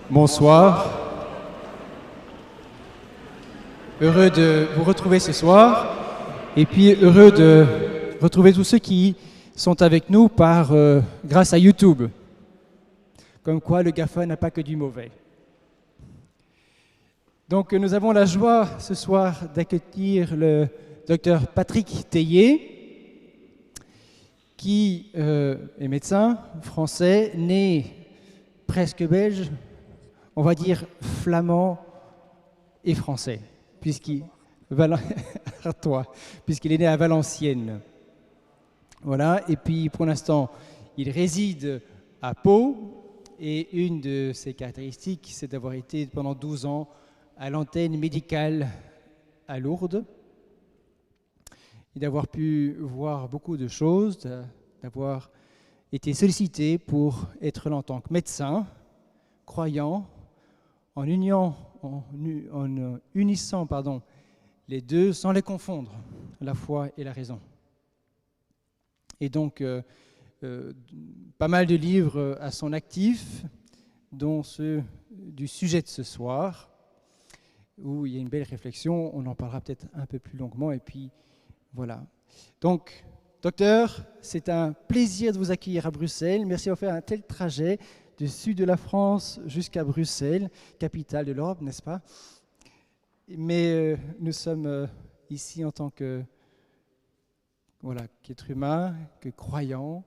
Bonsoir. Heureux de vous retrouver ce soir et puis heureux de retrouver tous ceux qui sont avec nous grâce à YouTube. Comme quoi le GAFA n'a pas que du mauvais. Donc nous avons la joie ce soir d'accueillir le docteur Patrick Théier, qui est médecin français, né presque belge, on va dire flamand et français, puisqu'il est né à Valenciennes. Voilà, et puis pour l'instant, il réside à Pau, et une de ses caractéristiques, c'est d'avoir été pendant 12 ans à l'antenne médicale à Lourdes, et d'avoir pu voir beaucoup de choses, d'avoir été sollicité pour être là en tant que médecin, croyant, en unissant les deux sans les confondre, la foi et la raison. Et donc, pas mal de livres à son actif, dont ceux du sujet de ce soir, où il y a une belle réflexion, on en parlera peut-être un peu plus longuement, et puis voilà. Donc, docteur, c'est un plaisir de vous accueillir à Bruxelles. Merci d'avoir fait un tel trajet du sud de la France jusqu'à Bruxelles, capitale de l'Europe, n'est-ce pas? Mais nous sommes ici en tant qu'être humain, que croyant,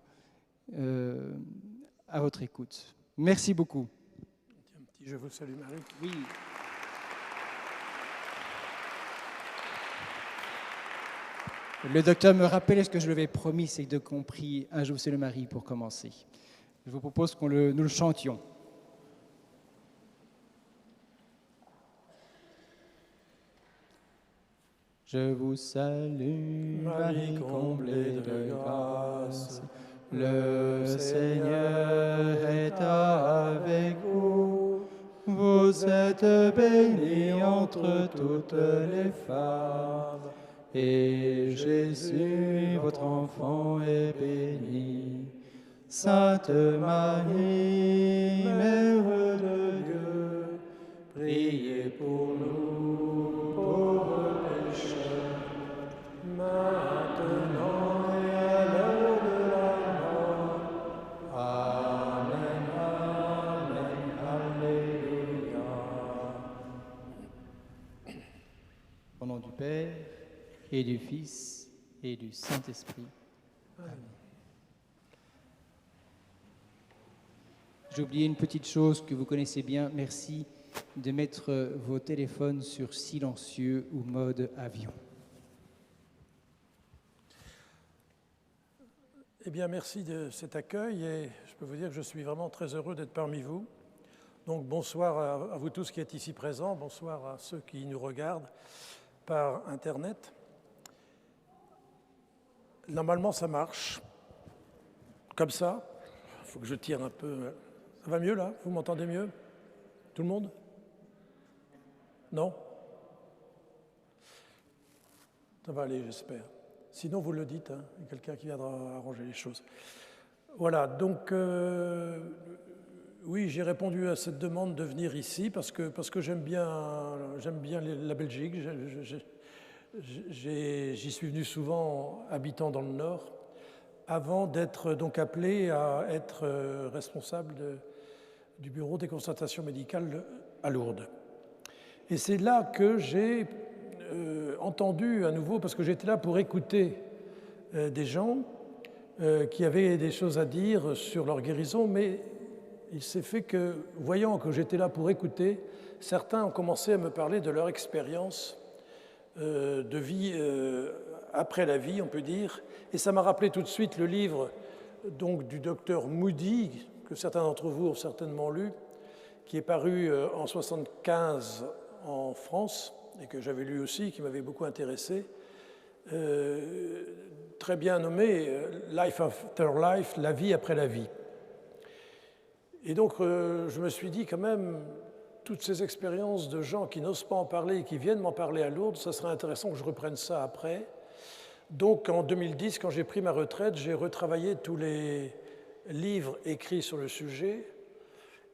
à votre écoute. Merci beaucoup. Un petit je vous salue Marie. Oui. Le docteur me rappelle ce que je lui avais promis, c'est de compris un je vous salue Marie pour commencer. Je vous propose que nous le chantions. Je vous salue, Marie comblée de grâce, le Seigneur est avec vous. Vous êtes bénie entre toutes les femmes, et Jésus, votre enfant, est béni. Sainte Marie, Mère de Dieu, priez pour nous pauvres pécheurs, maintenant et à l'heure de la mort. Amen, Amen, Alléluia. Au nom du Père, et du Fils, et du Saint-Esprit. Amen. J'ai oublié une petite chose que vous connaissez bien. Merci de mettre vos téléphones sur silencieux ou mode avion. Eh bien, merci de cet accueil et je peux vous dire que je suis vraiment très heureux d'être parmi vous. Donc, bonsoir à vous tous qui êtes ici présents, bonsoir à ceux qui nous regardent par Internet. Normalement, ça marche. Comme ça. Il faut que je tire un peu. Ça va mieux, là? Vous m'entendez mieux? Tout le monde? Non? Ça va aller, j'espère. Sinon, vous le dites, hein, il y a quelqu'un qui viendra arranger les choses. Voilà, donc, oui, j'ai répondu à cette demande de venir ici parce que j'aime bien la Belgique. J'y suis venu souvent habitant dans le Nord, avant d'être donc appelé à être responsable du bureau des consultations médicales à Lourdes. Et c'est là que j'ai entendu à nouveau, parce que j'étais là pour écouter des gens qui avaient des choses à dire sur leur guérison, mais il s'est fait que, voyant que j'étais là pour écouter, certains ont commencé à me parler de leur expérience de vie après la vie, on peut dire, et ça m'a rappelé tout de suite le livre donc, du docteur Moody, que certains d'entre vous ont certainement lu, qui est paru en 1975 en France, et que j'avais lu aussi, qui m'avait beaucoup intéressé, très bien nommé « Life After Life », la vie après la vie. Et donc, je me suis dit quand même, toutes ces expériences de gens qui n'osent pas en parler et qui viennent m'en parler à Lourdes, ça serait intéressant que je reprenne ça après. Donc, en 2010, quand j'ai pris ma retraite, j'ai retravaillé tous les livres écrits sur le sujet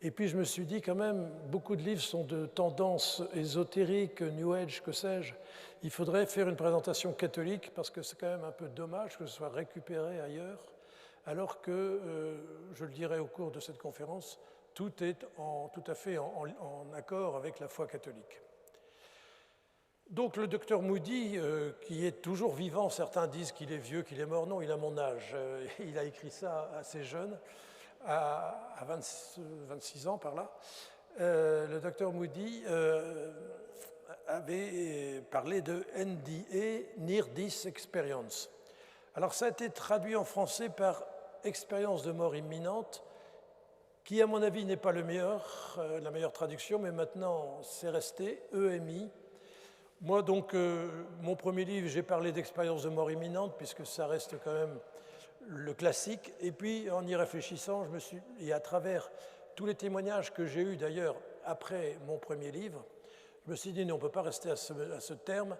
Et puis je me suis dit quand même, beaucoup de livres sont de tendance ésotérique, New Age, que sais-je. Il faudrait faire une présentation catholique parce que c'est quand même un peu dommage que ce soit récupéré ailleurs, alors que, je le dirai au cours de cette conférence, tout est tout à fait en accord avec la foi catholique. Donc le docteur Moody, qui est toujours vivant, certains disent qu'il est vieux, qu'il est mort, non, il a mon âge. Il a écrit ça assez jeune, à 26 ans par là. Le docteur Moody avait parlé de NDE, Near Death Experience. Alors ça a été traduit en français par expérience de mort imminente, qui à mon avis n'est pas la meilleure traduction, mais maintenant c'est resté, EMI. Moi donc, mon premier livre, j'ai parlé d'expérience de mort imminente, puisque ça reste quand même le classique. Et puis en y réfléchissant, et à travers tous les témoignages que j'ai eus d'ailleurs après mon premier livre, je me suis dit non, on ne peut pas rester à ce terme.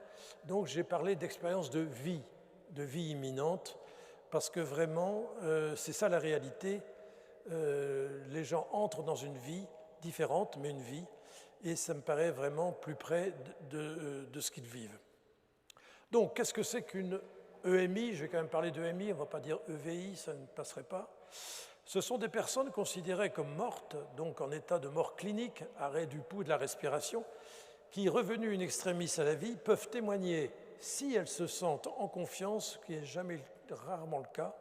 Donc j'ai parlé d'expérience de vie imminente, parce que vraiment, c'est ça la réalité. Les gens entrent dans une vie différente, mais une vie, et ça me paraît vraiment plus près de ce qu'ils vivent. Donc, qu'est-ce que c'est qu'une EMI? Je vais quand même parler d'EMI, on ne va pas dire EVI, ça ne passerait pas. Ce sont des personnes considérées comme mortes, donc en état de mort clinique, arrêt du pouls et de la respiration, qui, revenues in extremis à la vie, peuvent témoigner, si elles se sentent en confiance, ce qui est rarement le cas,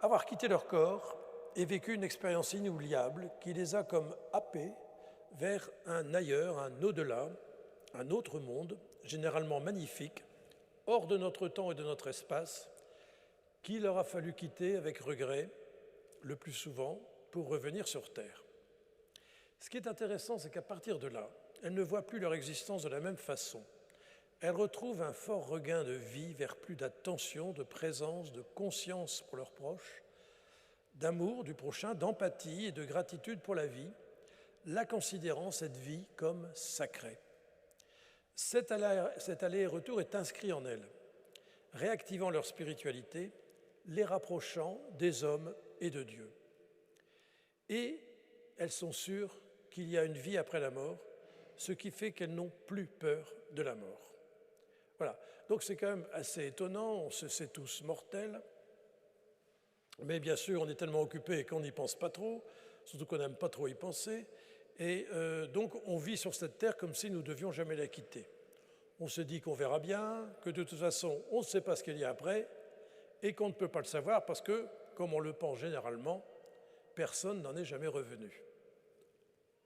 avoir quitté leur corps et vécu une expérience inoubliable qui les a comme happés vers un ailleurs, un au-delà, un autre monde, généralement magnifique, hors de notre temps et de notre espace, qu'il leur a fallu quitter avec regret, le plus souvent, pour revenir sur Terre. Ce qui est intéressant, c'est qu'à partir de là, elles ne voient plus leur existence de la même façon. Elles retrouvent un fort regain de vie vers plus d'attention, de présence, de conscience pour leurs proches, d'amour du prochain, d'empathie et de gratitude pour la vie, la considérant, cette vie, comme sacrée. Cet aller et retour est inscrit en elles, réactivant leur spiritualité, les rapprochant des hommes et de Dieu. Et elles sont sûres qu'il y a une vie après la mort, ce qui fait qu'elles n'ont plus peur de la mort. Voilà, donc c'est quand même assez étonnant, on se sait tous mortels, mais bien sûr on est tellement occupé qu'on n'y pense pas trop, surtout qu'on n'aime pas trop y penser, et donc on vit sur cette terre comme si nous ne devions jamais la quitter. On se dit qu'on verra bien, que de toute façon on ne sait pas ce qu'il y a après, et qu'on ne peut pas le savoir parce que, comme on le pense généralement, personne n'en est jamais revenu.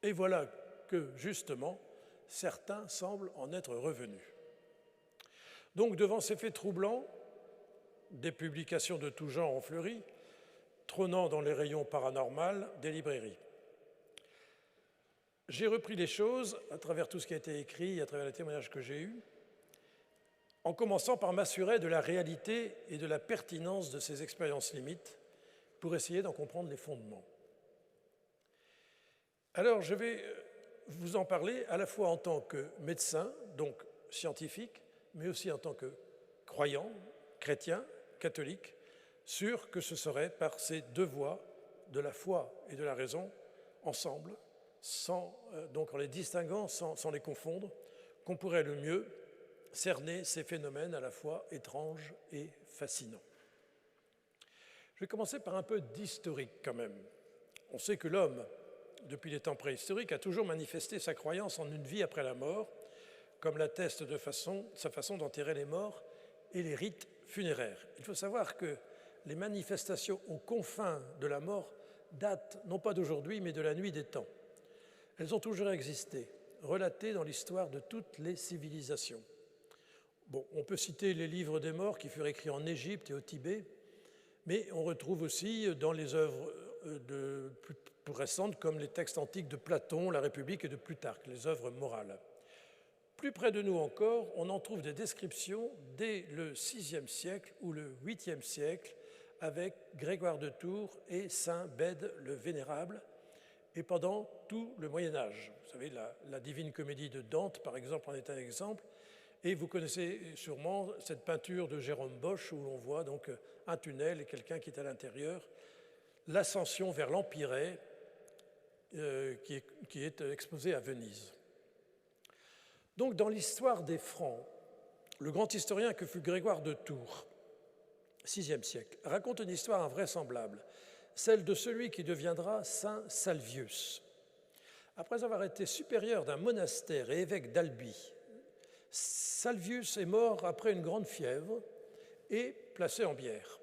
Et voilà que, justement, certains semblent en être revenus. Donc, devant ces faits troublants, des publications de tout genre ont fleuri, trônant dans les rayons paranormaux des librairies. J'ai repris les choses à travers tout ce qui a été écrit, à travers les témoignages que j'ai eus, en commençant par m'assurer de la réalité et de la pertinence de ces expériences limites pour essayer d'en comprendre les fondements. Alors, je vais vous en parler à la fois en tant que médecin, donc scientifique, mais aussi en tant que croyant, chrétien, catholique, sûr que ce serait par ces deux voies, de la foi et de la raison, ensemble, donc en les distinguant, sans les confondre, qu'on pourrait le mieux cerner ces phénomènes à la fois étranges et fascinants. Je vais commencer par un peu d'historique quand même. On sait que l'homme, depuis les temps préhistoriques, a toujours manifesté sa croyance en une vie après la mort, comme l'atteste de sa façon d'enterrer les morts et les rites funéraires. Il faut savoir que les manifestations aux confins de la mort datent non pas d'aujourd'hui, mais de la nuit des temps. Elles ont toujours existé, relatées dans l'histoire de toutes les civilisations. Bon, on peut citer les livres des morts qui furent écrits en Égypte et au Tibet, mais on retrouve aussi dans les œuvres plus récentes comme les textes antiques de Platon, la République et de Plutarque, les œuvres morales. Plus près de nous encore, on en trouve des descriptions dès le VIe siècle ou le 8e siècle avec Grégoire de Tours et saint Bède le Vénérable, et pendant tout le Moyen-Âge. Vous savez, la Divine Comédie de Dante, par exemple, en est un exemple. Et vous connaissez sûrement cette peinture de Jérôme Bosch où l'on voit donc un tunnel et quelqu'un qui est à l'intérieur. L'ascension vers l'Empyrée qui est exposé à Venise. Donc, dans l'histoire des Francs, le grand historien que fut Grégoire de Tours, VIe siècle, raconte une histoire invraisemblable, celle de celui qui deviendra saint Salvius. Après avoir été supérieur d'un monastère et évêque d'Albi, Salvius est mort après une grande fièvre et placé en bière.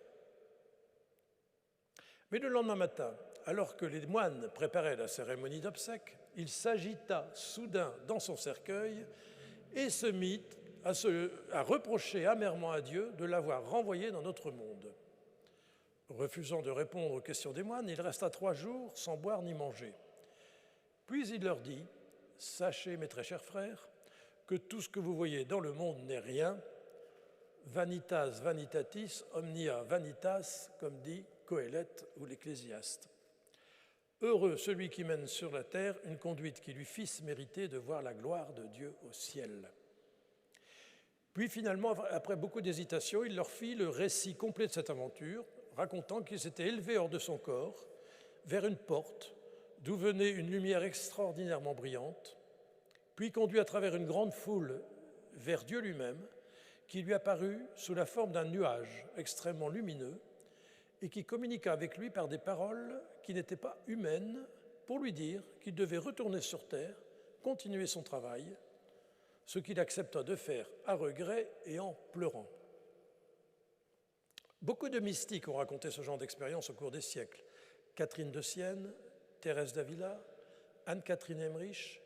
Mais le lendemain matin, alors que les moines préparaient la cérémonie d'obsèques, il s'agita soudain dans son cercueil et se mit à reprocher amèrement à Dieu de l'avoir renvoyé dans notre monde. Refusant de répondre aux questions des moines, il resta 3 jours sans boire ni manger. Puis il leur dit, « Sachez, mes très chers frères, que tout ce que vous voyez dans le monde n'est rien. Vanitas vanitatis omnia vanitas, comme dit Coëlette ou l'Ecclésiaste. Heureux celui qui mène sur la terre une conduite qui lui fisse mériter de voir la gloire de Dieu au ciel. » Puis finalement, après beaucoup d'hésitation, il leur fit le récit complet de cette aventure, racontant qu'il s'était élevé hors de son corps, vers une porte, d'où venait une lumière extraordinairement brillante, puis conduit à travers une grande foule vers Dieu lui-même, qui lui apparut sous la forme d'un nuage extrêmement lumineux et qui communiqua avec lui par des paroles qui n'étaient pas humaines pour lui dire qu'il devait retourner sur terre, continuer son travail, ce qu'il accepta de faire à regret et en pleurant. Beaucoup de mystiques ont raconté ce genre d'expérience au cours des siècles. Catherine de Sienne, Thérèse d'Avila, Anne-Catherine Emmerich,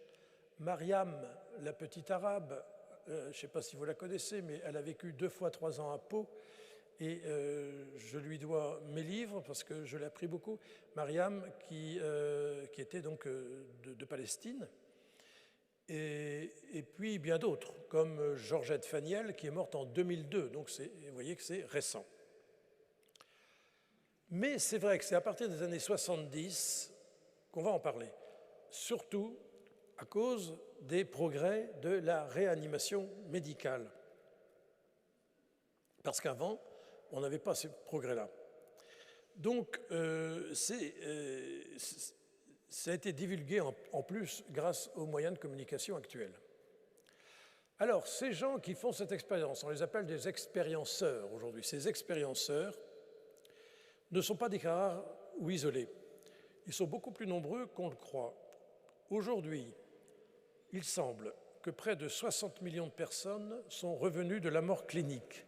Mariam, la petite arabe, je ne sais pas si vous la connaissez, mais elle a vécu 2 fois 3 ans à Pau, et je lui dois mes livres parce que je l'ai appris beaucoup. Mariam, qui était donc de Palestine, et puis bien d'autres, comme Georgette Faniel, qui est morte en 2002, donc vous voyez que c'est récent. Mais c'est vrai que c'est à partir des années 70 qu'on va en parler, surtout à cause des progrès de la réanimation médicale. Parce qu'avant, on n'avait pas ces progrès-là. Donc, ça a été divulgué en plus grâce aux moyens de communication actuels. Alors, ces gens qui font cette expérience, on les appelle des expérienceurs aujourd'hui. Ces expérienceurs ne sont pas des cas rares ou isolés. Ils sont beaucoup plus nombreux qu'on le croit. Aujourd'hui, il semble que près de 60 millions de personnes sont revenues de la mort clinique,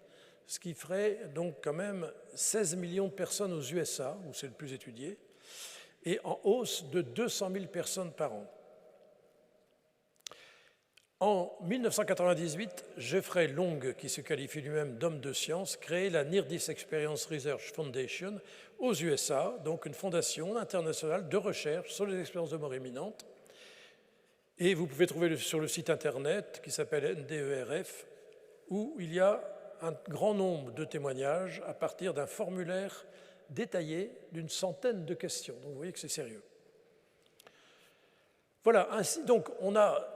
ce qui ferait donc quand même 16 millions de personnes aux USA, où c'est le plus étudié, et en hausse de 200 000 personnes par an. En 1998, Jeffrey Long, qui se qualifie lui-même d'homme de science, crée la Near Death Experience Research Foundation aux USA, donc une fondation internationale de recherche sur les expériences de mort imminente. Et vous pouvez trouver sur le site internet qui s'appelle NDERF, où il y a un grand nombre de témoignages à partir d'un formulaire détaillé d'une centaine de questions. Donc vous voyez que c'est sérieux. Voilà, ainsi donc on a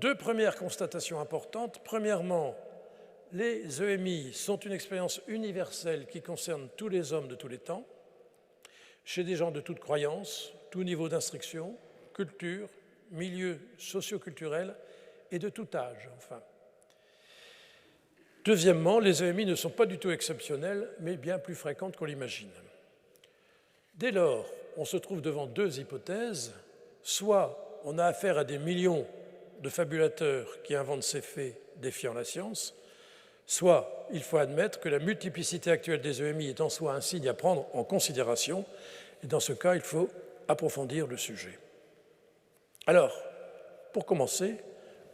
2 premières constatations importantes. Premièrement, les EMI sont une expérience universelle qui concerne tous les hommes de tous les temps, chez des gens de toute croyance, tout niveau d'instruction, culture, milieu socio-culturel et de tout âge, enfin. Deuxièmement, les EMI ne sont pas du tout exceptionnelles, mais bien plus fréquentes qu'on l'imagine. Dès lors, on se trouve devant 2 hypothèses. Soit on a affaire à des millions de fabulateurs qui inventent ces faits défiant la science, soit il faut admettre que la multiplicité actuelle des EMI est en soi un signe à prendre en considération, et dans ce cas, il faut approfondir le sujet. Alors, pour commencer,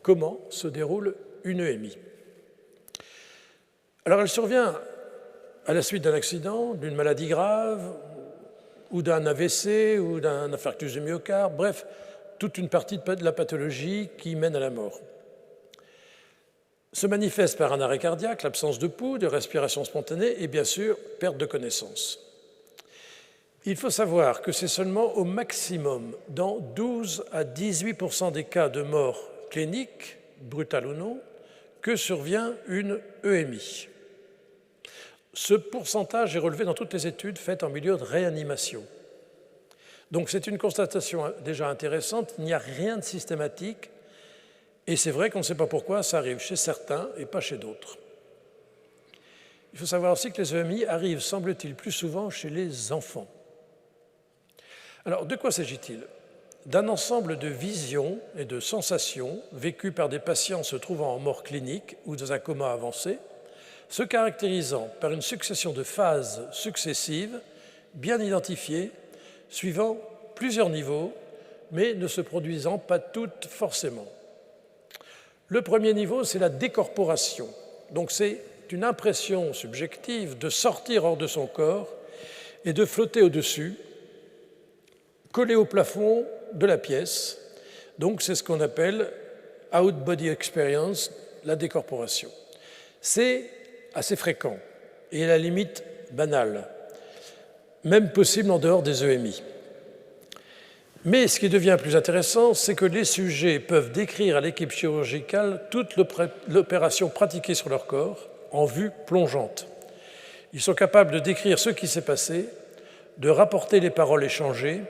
comment se déroule une EMI ? Alors, elle survient à la suite d'un accident, d'une maladie grave, ou d'un AVC, ou d'un infarctus du myocarde, bref, toute une partie de la pathologie qui mène à la mort. Se manifeste par un arrêt cardiaque, l'absence de pouls, de respiration spontanée et bien sûr, perte de connaissance. Il faut savoir que c'est seulement au maximum, dans 12 à 18% des cas de mort clinique, brutale ou non, que survient une EMI. Ce pourcentage est relevé dans toutes les études faites en milieu de réanimation. Donc c'est une constatation déjà intéressante, il n'y a rien de systématique, et c'est vrai qu'on ne sait pas pourquoi ça arrive chez certains et pas chez d'autres. Il faut savoir aussi que les EMI arrivent, semble-t-il, plus souvent chez les enfants. Alors, de quoi s'agit-il? D'un ensemble de visions et de sensations vécues par des patients se trouvant en mort clinique ou dans un coma avancé, se caractérisant par une succession de phases successives, bien identifiées, suivant plusieurs niveaux, mais ne se produisant pas toutes forcément. Le premier niveau, c'est la décorporation. Donc c'est une impression subjective de sortir hors de son corps et de flotter au-dessus, collé au plafond de la pièce. Donc c'est ce qu'on appelle out-body experience, la décorporation. C'est assez fréquent et à la limite banal, même possible en dehors des EMI. Mais ce qui devient plus intéressant, c'est que les sujets peuvent décrire à l'équipe chirurgicale toute l'opération pratiquée sur leur corps en vue plongeante. Ils sont capables de décrire ce qui s'est passé, de rapporter les paroles échangées,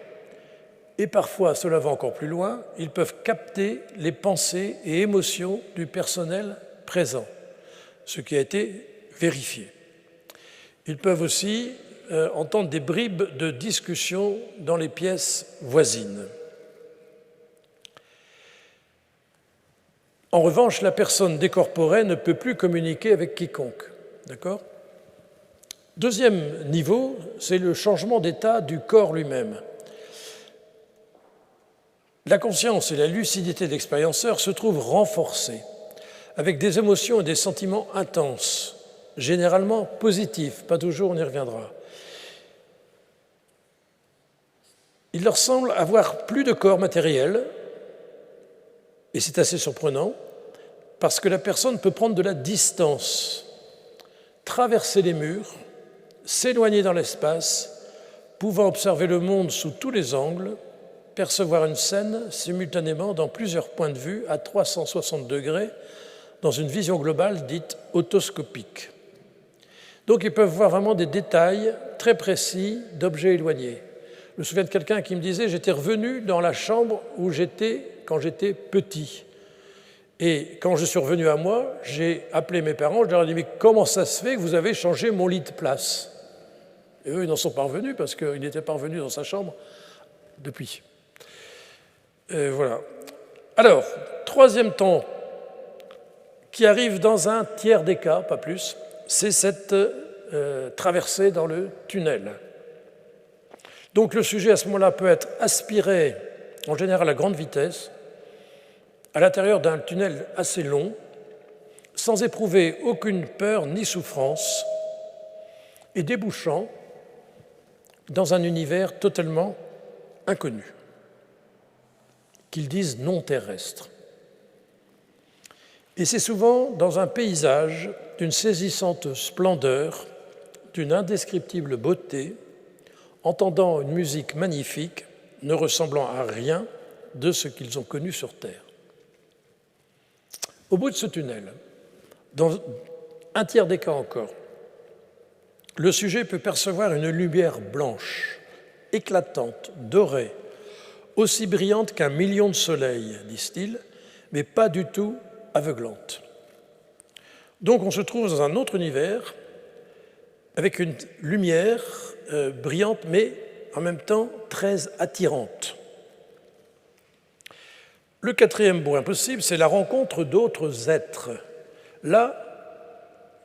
et parfois, cela va encore plus loin, ils peuvent capter les pensées et émotions du personnel présent, ce qui a été vérifié. Ils peuvent aussi entendre des bribes de discussion dans les pièces voisines. En revanche, la personne décorporée ne peut plus communiquer avec quiconque. D'accord ? Deuxième niveau, c'est le changement d'état du corps lui-même. La conscience et la lucidité de l'expérienceur se trouvent renforcées, avec des émotions et des sentiments intenses, généralement positifs, pas toujours, on y reviendra. Il leur semble avoir plus de corps matériel, et c'est assez surprenant, parce que la personne peut prendre de la distance, traverser les murs, s'éloigner dans l'espace, pouvant observer le monde sous tous les angles, percevoir une scène simultanément dans plusieurs points de vue à 360 degrés, dans une vision globale dite otoscopique. Donc ils peuvent voir vraiment des détails très précis d'objets éloignés. Je me souviens de quelqu'un qui me disait « J'étais revenu dans la chambre où j'étais quand j'étais petit. Et quand je suis revenu à moi, j'ai appelé mes parents, je leur ai dit « Mais comment ça se fait que vous avez changé mon lit de place ?» Et eux, ils n'en sont pas revenus parce qu'ils n'étaient pas revenus dans sa chambre depuis. Voilà. Alors, troisième temps qui arrive dans un tiers des cas, pas plus, c'est cette traversée dans le tunnel. Donc le sujet à ce moment-là peut être aspiré, en général à grande vitesse, à l'intérieur d'un tunnel assez long, sans éprouver aucune peur ni souffrance, et débouchant dans un univers totalement inconnu, qu'ils disent non terrestre. Et c'est souvent dans un paysage d'une saisissante splendeur, d'une indescriptible beauté, entendant une musique magnifique, ne ressemblant à rien de ce qu'ils ont connu sur Terre. Au bout de ce tunnel, dans un tiers des cas encore, le sujet peut percevoir une lumière blanche, éclatante, dorée, aussi brillante qu'un million de soleils, disent-ils, mais pas du tout aveuglante. Donc on se trouve dans un autre univers, avec une lumière brillante, mais en même temps très attirante. Le quatrième point possible, c'est la rencontre d'autres êtres. Là,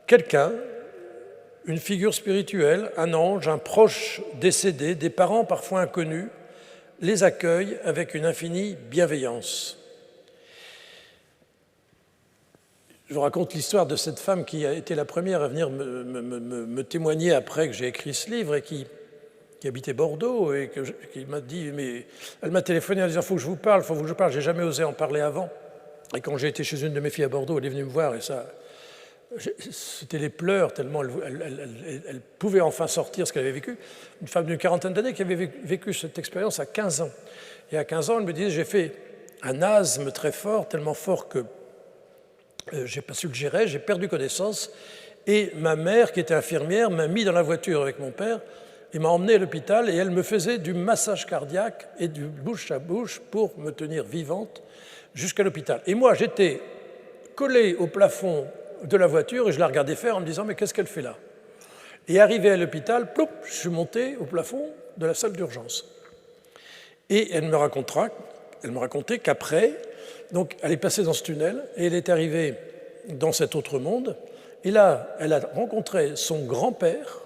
quelqu'un, une figure spirituelle, un ange, un proche décédé, des parents parfois inconnus, les accueille avec une infinie bienveillance. Je vous raconte l'histoire de cette femme qui a été la première à venir me témoigner après que j'ai écrit ce livre et qui habitait Bordeaux et qui m'a dit, mais elle m'a téléphoné en disant « faut que je vous parle, j'ai jamais osé en parler avant ». Et quand j'ai été chez une de mes filles à Bordeaux, elle est venue me voir et ça, c'était les pleurs tellement elle pouvait enfin sortir ce qu'elle avait vécu. Une femme d'une quarantaine d'années qui avait vécu cette expérience à 15 ans. Et à 15 ans, elle me disait « j'ai fait un asthme très fort, tellement fort que j'ai pas su le gérer, j'ai perdu connaissance. Et ma mère, qui était infirmière, m'a mis dans la voiture avec mon père Il m'a emmené à l'hôpital et elle me faisait du massage cardiaque et du bouche à bouche pour me tenir vivante jusqu'à l'hôpital. Et moi, j'étais collé au plafond de la voiture et je la regardais faire en me disant « mais qu'est-ce qu'elle fait là ?» Et arrivé à l'hôpital, ploup, je suis monté au plafond de la salle d'urgence. Et elle me racontait qu'après, donc elle est passée dans ce tunnel et elle est arrivée dans cet autre monde. Et là, elle a rencontré son grand-père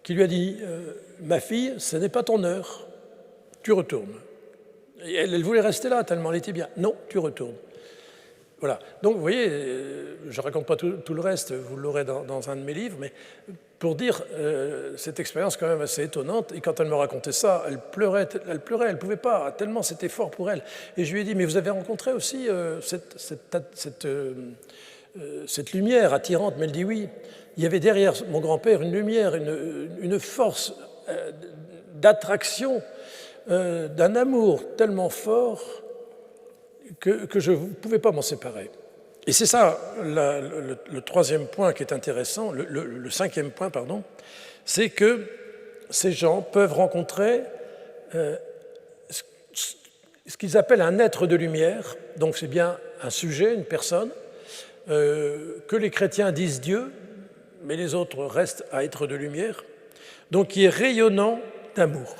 qui lui a dit « ma fille, ce n'est pas ton heure, tu retournes ». Et elle voulait rester là tellement elle était bien. Non, tu retournes. Voilà. Donc, vous voyez, je ne raconte pas tout le reste, vous l'aurez dans un de mes livres, mais pour dire cette expérience quand même assez étonnante. Et quand elle me racontait ça, elle pleurait, elle ne pouvait pas, tellement c'était fort pour elle. Et je lui ai dit, mais vous avez rencontré aussi cette lumière attirante? Mais elle dit oui. Il y avait derrière mon grand-père une lumière, une force d'attraction, d'un amour tellement fort que je ne pouvais pas m'en séparer. Et c'est ça le troisième point qui est intéressant, le cinquième point, pardon, c'est que ces gens peuvent rencontrer ce qu'ils appellent un être de lumière, donc c'est bien un sujet, une personne, que les chrétiens disent Dieu, mais les autres restent à être de lumière, donc qui est rayonnant d'amour.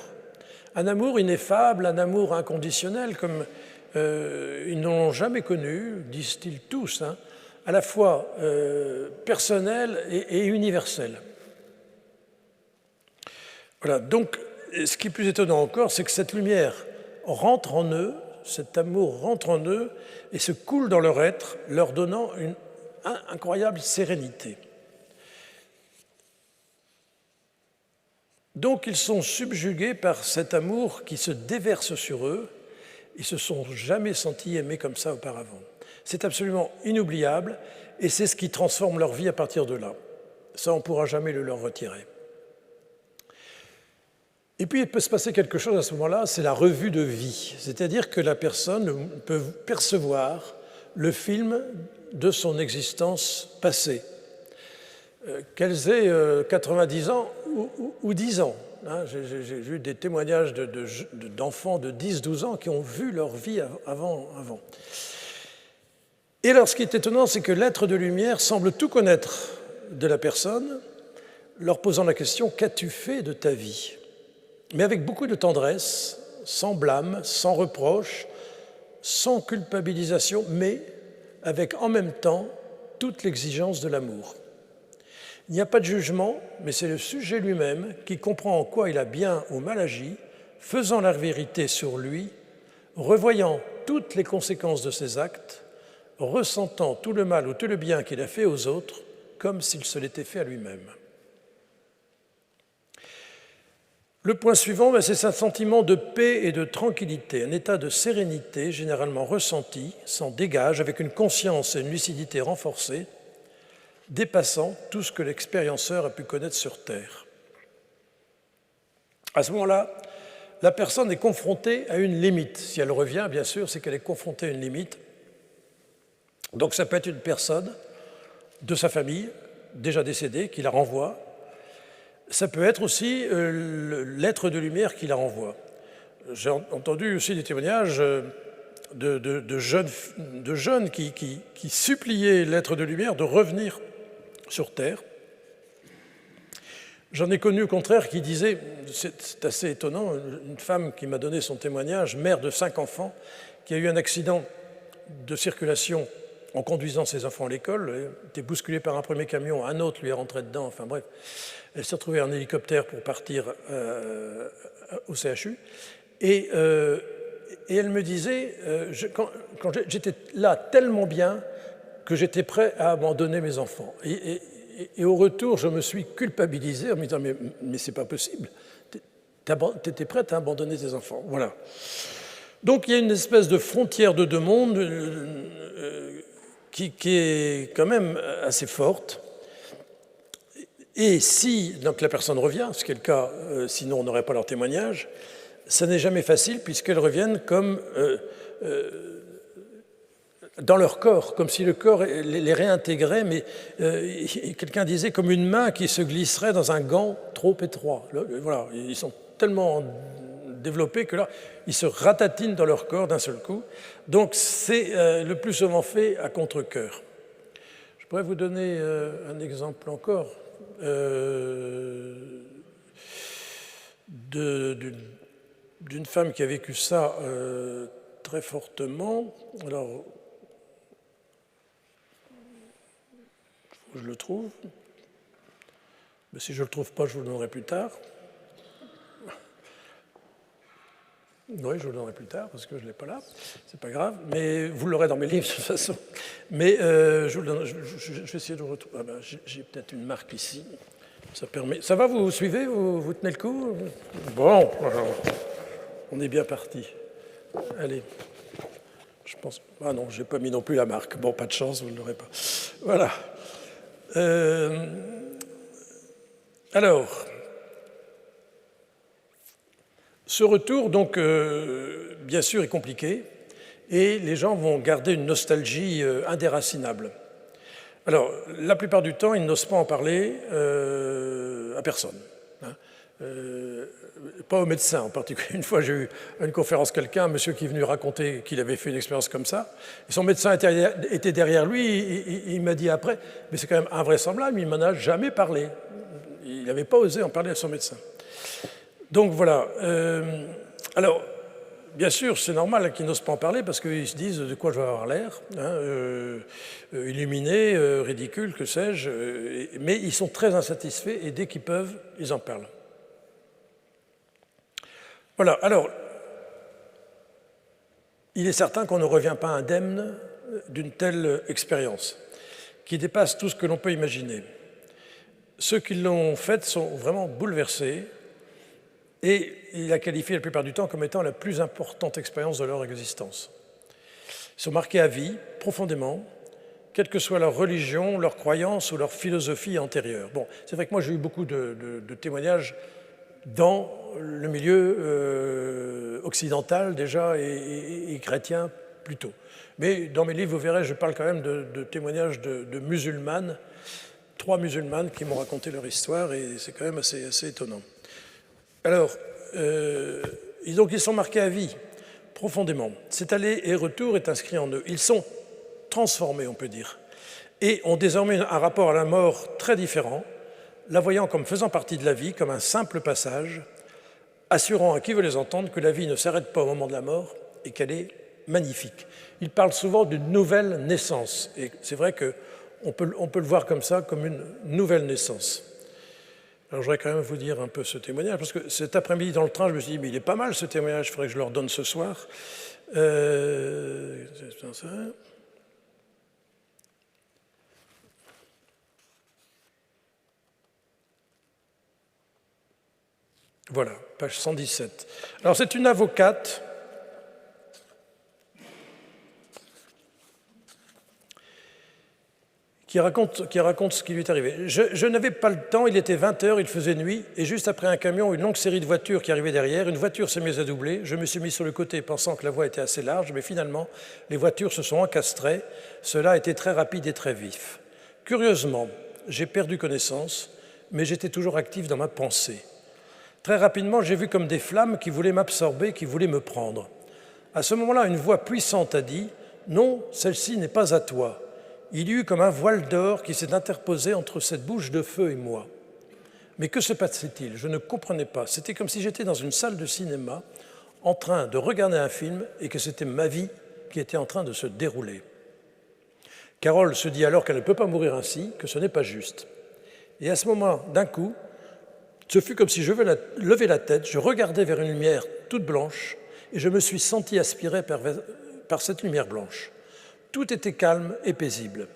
Un amour ineffable, un amour inconditionnel, comme ils ne l'ont jamais connu, disent-ils tous, hein, à la fois personnel et universel. Voilà, donc ce qui est plus étonnant encore, c'est que cette lumière rentre en eux, cet amour rentre en eux et se coule dans leur être, leur donnant une incroyable sérénité. Donc ils sont subjugués par cet amour qui se déverse sur eux. Ils ne se sont jamais sentis aimés comme ça auparavant. C'est absolument inoubliable et c'est ce qui transforme leur vie à partir de là. Ça, on ne pourra jamais le leur retirer. Et puis, il peut se passer quelque chose à ce moment-là, c'est la revue de vie. C'est-à-dire que la personne peut percevoir le film de son existence passée. Qu'elles aient 90 ans ou 10 ans. Hein, j'ai eu des témoignages d'enfants de 10-12 ans qui ont vu leur vie avant. Et alors, ce qui est étonnant, c'est que l'être de lumière semble tout connaître de la personne, leur posant la question « Qu'as-tu fait de ta vie ?» Mais avec beaucoup de tendresse, sans blâme, sans reproche, sans culpabilisation, mais avec en même temps toute l'exigence de l'amour. Il n'y a pas de jugement, mais c'est le sujet lui-même qui comprend en quoi il a bien ou mal agi, faisant la vérité sur lui, revoyant toutes les conséquences de ses actes, ressentant tout le mal ou tout le bien qu'il a fait aux autres, comme s'il se l'était fait à lui-même. Le point suivant, c'est un sentiment de paix et de tranquillité, un état de sérénité généralement ressenti, s'en dégage avec une conscience et une lucidité renforcées, dépassant tout ce que l'expérienceur a pu connaître sur Terre. À ce moment-là, la personne est confrontée à une limite. Si elle revient, bien sûr, c'est qu'elle est confrontée à une limite. Donc ça peut être une personne de sa famille, déjà décédée, qui la renvoie. Ça peut être aussi l'être de lumière qui la renvoie. J'ai entendu aussi des témoignages de jeunes qui suppliaient l'être de lumière de revenir sur Terre. J'en ai connu au contraire qui disaient, c'est assez étonnant, une femme qui m'a donné son témoignage, mère de 5 enfants, qui a eu un accident de circulation en conduisant ses enfants à l'école, elle a été bousculée par un premier camion, un autre lui est rentré dedans, enfin bref, elle s'est retrouvée en hélicoptère pour partir au CHU. Et elle me disait, quand j'étais là tellement bien que j'étais prêt à abandonner mes enfants. Et au retour, je me suis culpabilisé en me disant, mais c'est pas possible, tu étais prêt à abandonner tes enfants. Voilà. Donc il y a une espèce de frontière de deux mondes qui est quand même assez forte. Et si donc la personne revient, ce qui est le cas, sinon on n'aurait pas leur témoignage, ça n'est jamais facile puisqu'elles reviennent comme dans leur corps, comme si le corps les réintégrait, mais quelqu'un disait comme une main qui se glisserait dans un gant trop étroit. Voilà, ils sont tellement développés que là, ils se ratatinent dans leur corps d'un seul coup. Donc c'est le plus souvent fait à contre-cœur. Je pourrais vous donner un exemple encore d'une femme qui a vécu ça très fortement. Alors, je le trouve. Mais si je ne le trouve pas, je vous le donnerai plus tard. Oui, je vous le donnerai plus tard parce que je ne l'ai pas là. C'est pas grave, mais vous l'aurez dans mes livres de toute façon. Mais je vais essayer de le retrouver. Ah ben, j'ai peut-être une marque ici. Ça permet. Ça va, vous suivez, vous tenez le coup? Bon, on est bien parti. Allez. Je pense. Ah non, je n'ai pas mis non plus la marque. Bon, pas de chance, vous ne l'aurez pas. Voilà. Alors, ce retour, donc, bien sûr, est compliqué, et les gens vont garder une nostalgie indéracinable. Alors, la plupart du temps, ils n'osent pas en parler à personne. Hein. Pas aux médecins en particulier. Une fois, j'ai eu à une conférence quelqu'un, un monsieur qui est venu raconter qu'il avait fait une expérience comme ça. Et son médecin était derrière lui, il m'a dit après, mais c'est quand même invraisemblable, il ne m'en a jamais parlé. Il n'avait pas osé en parler à son médecin. Donc voilà. Alors, bien sûr, c'est normal qu'ils n'osent pas en parler parce qu'ils se disent de quoi je vais avoir l'air, hein, illuminé, ridicule, que sais-je, mais ils sont très insatisfaits et dès qu'ils peuvent, ils en parlent. Voilà, alors, il est certain qu'on ne revient pas indemne d'une telle expérience qui dépasse tout ce que l'on peut imaginer. Ceux qui l'ont faite sont vraiment bouleversés et il la qualifie la plupart du temps comme étant la plus importante expérience de leur existence. Ils sont marqués à vie, profondément, quelle que soit leur religion, leur croyance ou leur philosophie antérieure. Bon, c'est vrai que moi j'ai eu beaucoup de témoignages dans le milieu occidental déjà et chrétien plutôt. Mais dans mes livres, vous verrez, je parle quand même de témoignages de musulmanes, 3 musulmanes qui m'ont raconté leur histoire et c'est quand même assez étonnant. Alors, donc ils sont marqués à vie, profondément. Cet aller et retour est inscrit en eux. Ils sont transformés, on peut dire, et ont désormais un rapport à la mort très différent, la voyant comme faisant partie de la vie, comme un simple passage, assurant à qui veut les entendre que la vie ne s'arrête pas au moment de la mort et qu'elle est magnifique. Ils parlent souvent d'une nouvelle naissance, et c'est vrai qu'on peut le voir comme ça, comme une nouvelle naissance. Alors je voudrais quand même vous dire un peu ce témoignage, parce que cet après-midi dans le train, je me suis dit, mais il est pas mal ce témoignage, il faudrait que je leur donne ce soir. Voilà, page 117. Alors c'est une avocate qui raconte ce qui lui est arrivé. Je n'avais pas le temps, il était 20h, il faisait nuit, et juste après un camion, une longue série de voitures qui arrivaient derrière, une voiture s'est mise à doubler, je me suis mis sur le côté pensant que la voie était assez large, mais finalement, les voitures se sont encastrées, cela était très rapide et très vif. Curieusement, j'ai perdu connaissance, mais j'étais toujours actif dans ma pensée. Très rapidement, j'ai vu comme des flammes qui voulaient m'absorber, qui voulaient me prendre. À ce moment-là, une voix puissante a dit « Non, celle-ci n'est pas à toi ». Il y eut comme un voile d'or qui s'est interposé entre cette bouche de feu et moi. Mais que se passait-il? Je ne comprenais pas. C'était comme si j'étais dans une salle de cinéma en train de regarder un film et que c'était ma vie qui était en train de se dérouler. Carole se dit alors qu'elle ne peut pas mourir ainsi, que ce n'est pas juste. Et à ce moment, d'un coup, ce fut comme si je levais la tête, je regardais vers une lumière toute blanche et je me suis senti aspiré par cette lumière blanche. Tout était calme et paisible.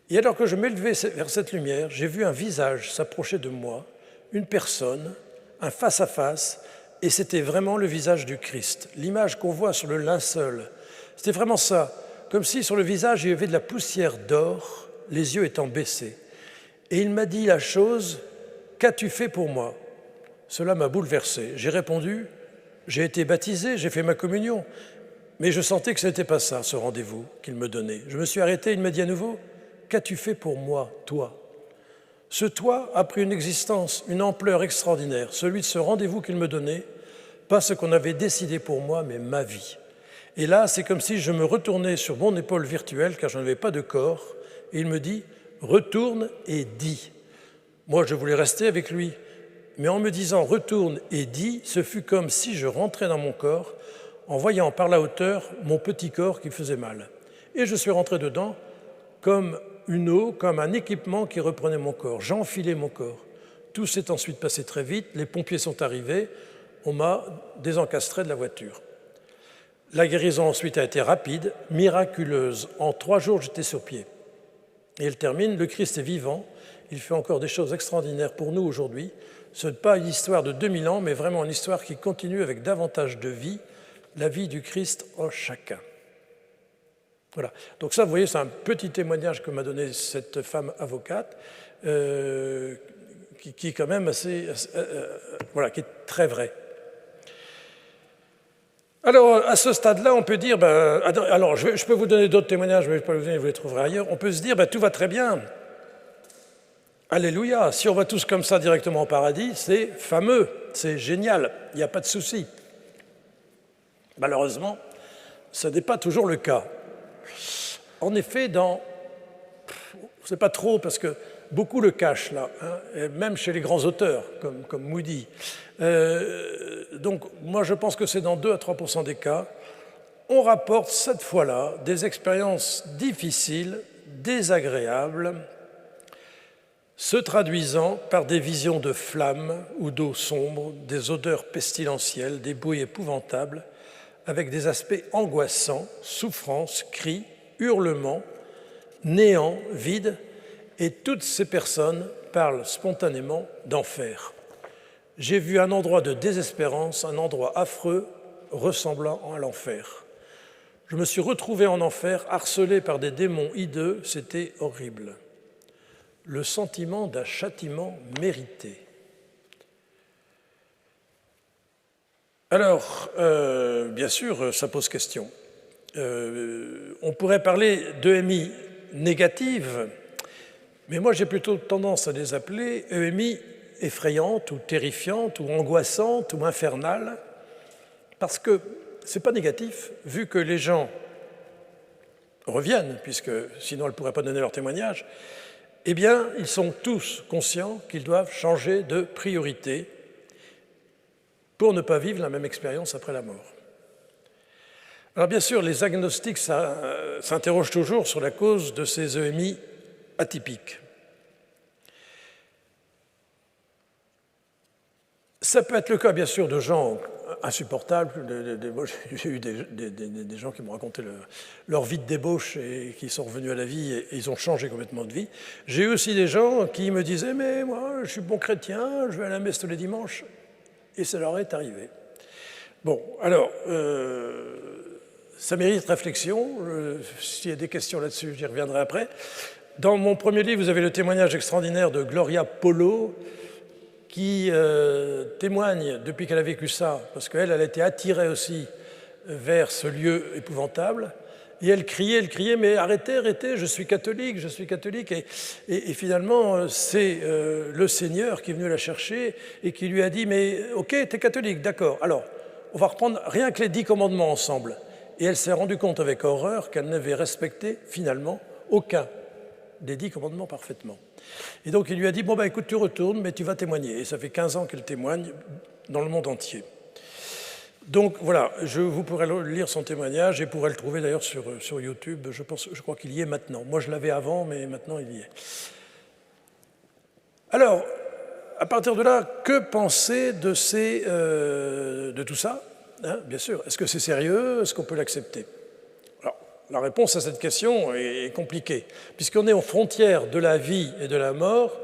Et alors que je m'élevais vers cette lumière, j'ai vu un visage s'approcher de moi, une personne, un face-à-face, et c'était vraiment le visage du Christ, l'image qu'on voit sur le linceul. C'était vraiment ça, comme si sur le visage il y avait de la poussière d'or, les yeux étant baissés. Et il m'a dit la chose « Qu'as-tu fait pour moi ?» Cela m'a bouleversé. J'ai répondu « J'ai été baptisé, j'ai fait ma communion. » Mais je sentais que ce n'était pas ça, ce rendez-vous qu'il me donnait. Je me suis arrêté, il m'a dit à nouveau, « Qu'as-tu fait pour moi, toi ?» Ce « toi » a pris une existence, une ampleur extraordinaire, celui de ce rendez-vous qu'il me donnait, pas ce qu'on avait décidé pour moi, mais ma vie. Et là, c'est comme si je me retournais sur mon épaule virtuelle, car je n'avais pas de corps, et il me dit « Retourne et dis ». Moi, je voulais rester avec lui, mais en me disant « Retourne et dis », ce fut comme si je rentrais dans mon corps, en voyant par la hauteur mon petit corps qui faisait mal. Et je suis rentré dedans comme une eau, comme un équipement qui reprenait mon corps. J'enfilais mon corps. Tout s'est ensuite passé très vite, les pompiers sont arrivés, on m'a désencastré de la voiture. La guérison ensuite a été rapide, miraculeuse. En 3 jours, j'étais sur pied. Et elle termine, le Christ est vivant, il fait encore des choses extraordinaires pour nous aujourd'hui. Ce n'est pas une histoire de 2000 ans, mais vraiment une histoire qui continue avec davantage de vie, la vie du Christ en chacun. Voilà. Donc ça, vous voyez, c'est un petit témoignage que m'a donné cette femme avocate, qui est quand même assez, voilà, qui est très vrai. Alors, à ce stade-là, on peut dire, alors je peux vous donner d'autres témoignages, mais je ne vais pas vous donner, vous les trouverez ailleurs. On peut se dire, tout va très bien. Alléluia, si on va tous comme ça directement au paradis, c'est fameux, c'est génial, il n'y a pas de souci. Malheureusement, ce n'est pas toujours le cas. En effet, je sais pas trop, parce que beaucoup le cachent là, hein, même chez les grands auteurs, comme Moody. Donc, moi, je pense que c'est dans 2 à 3% des cas, on rapporte cette fois-là des expériences difficiles, désagréables, se traduisant par des visions de flammes ou d'eau sombre, des odeurs pestilentielles, des bruits épouvantables, avec des aspects angoissants, souffrances, cris, hurlements, néant, vide, et toutes ces personnes parlent spontanément d'enfer. J'ai vu un endroit de désespérance, un endroit affreux, ressemblant à l'enfer. Je me suis retrouvé en enfer, harcelé par des démons hideux, c'était horrible. Le sentiment d'un châtiment mérité. Alors, bien sûr, ça pose question. On pourrait parler d'EMI négative, mais moi j'ai plutôt tendance à les appeler EMI effrayantes ou terrifiantes ou angoissantes ou infernales, parce que ce n'est pas négatif, vu que les gens reviennent, puisque sinon elles ne pourraient pas donner leur témoignage, eh bien, ils sont tous conscients qu'ils doivent changer de priorité pour ne pas vivre la même expérience après la mort. Alors bien sûr, les agnostiques s'interrogent toujours sur la cause de ces EMI atypiques. Ça peut être le cas, bien sûr, de gens insupportables. J'ai eu des gens qui m'ont raconté leur vie de débauche et qui sont revenus à la vie et ils ont changé complètement de vie. J'ai eu aussi des gens qui me disaient « mais moi, je suis bon chrétien, je vais à la messe tous les dimanches ». Et ça leur est arrivé. Bon, alors, ça mérite réflexion. S'il y a des questions là-dessus, j'y reviendrai après. Dans mon premier livre, vous avez le témoignage extraordinaire de Gloria Polo, qui témoigne depuis qu'elle a vécu ça, parce qu'elle a été attirée aussi vers ce lieu épouvantable, et elle criait, mais arrêtez, je suis catholique, et finalement, c'est le Seigneur qui est venu la chercher et qui lui a dit, mais ok, t'es catholique, d'accord, alors, on va reprendre rien que les 10 commandements ensemble. Et elle s'est rendue compte avec horreur qu'elle n'avait respecté finalement aucun des 10 commandements parfaitement. Et donc il lui a dit, bon écoute, tu retournes, mais tu vas témoigner. Et ça fait 15 ans qu'elle témoigne dans le monde entier. Donc voilà, vous pourrez lire son témoignage et pourrez le trouver d'ailleurs sur YouTube, je crois qu'il y est maintenant. Moi je l'avais avant, mais maintenant il y est. Alors, à partir de là, que penser de tout ça, hein, bien sûr, est-ce que c'est sérieux? Est-ce qu'on peut l'accepter? La réponse à cette question est compliquée, puisqu'on est aux frontières de la vie et de la mort,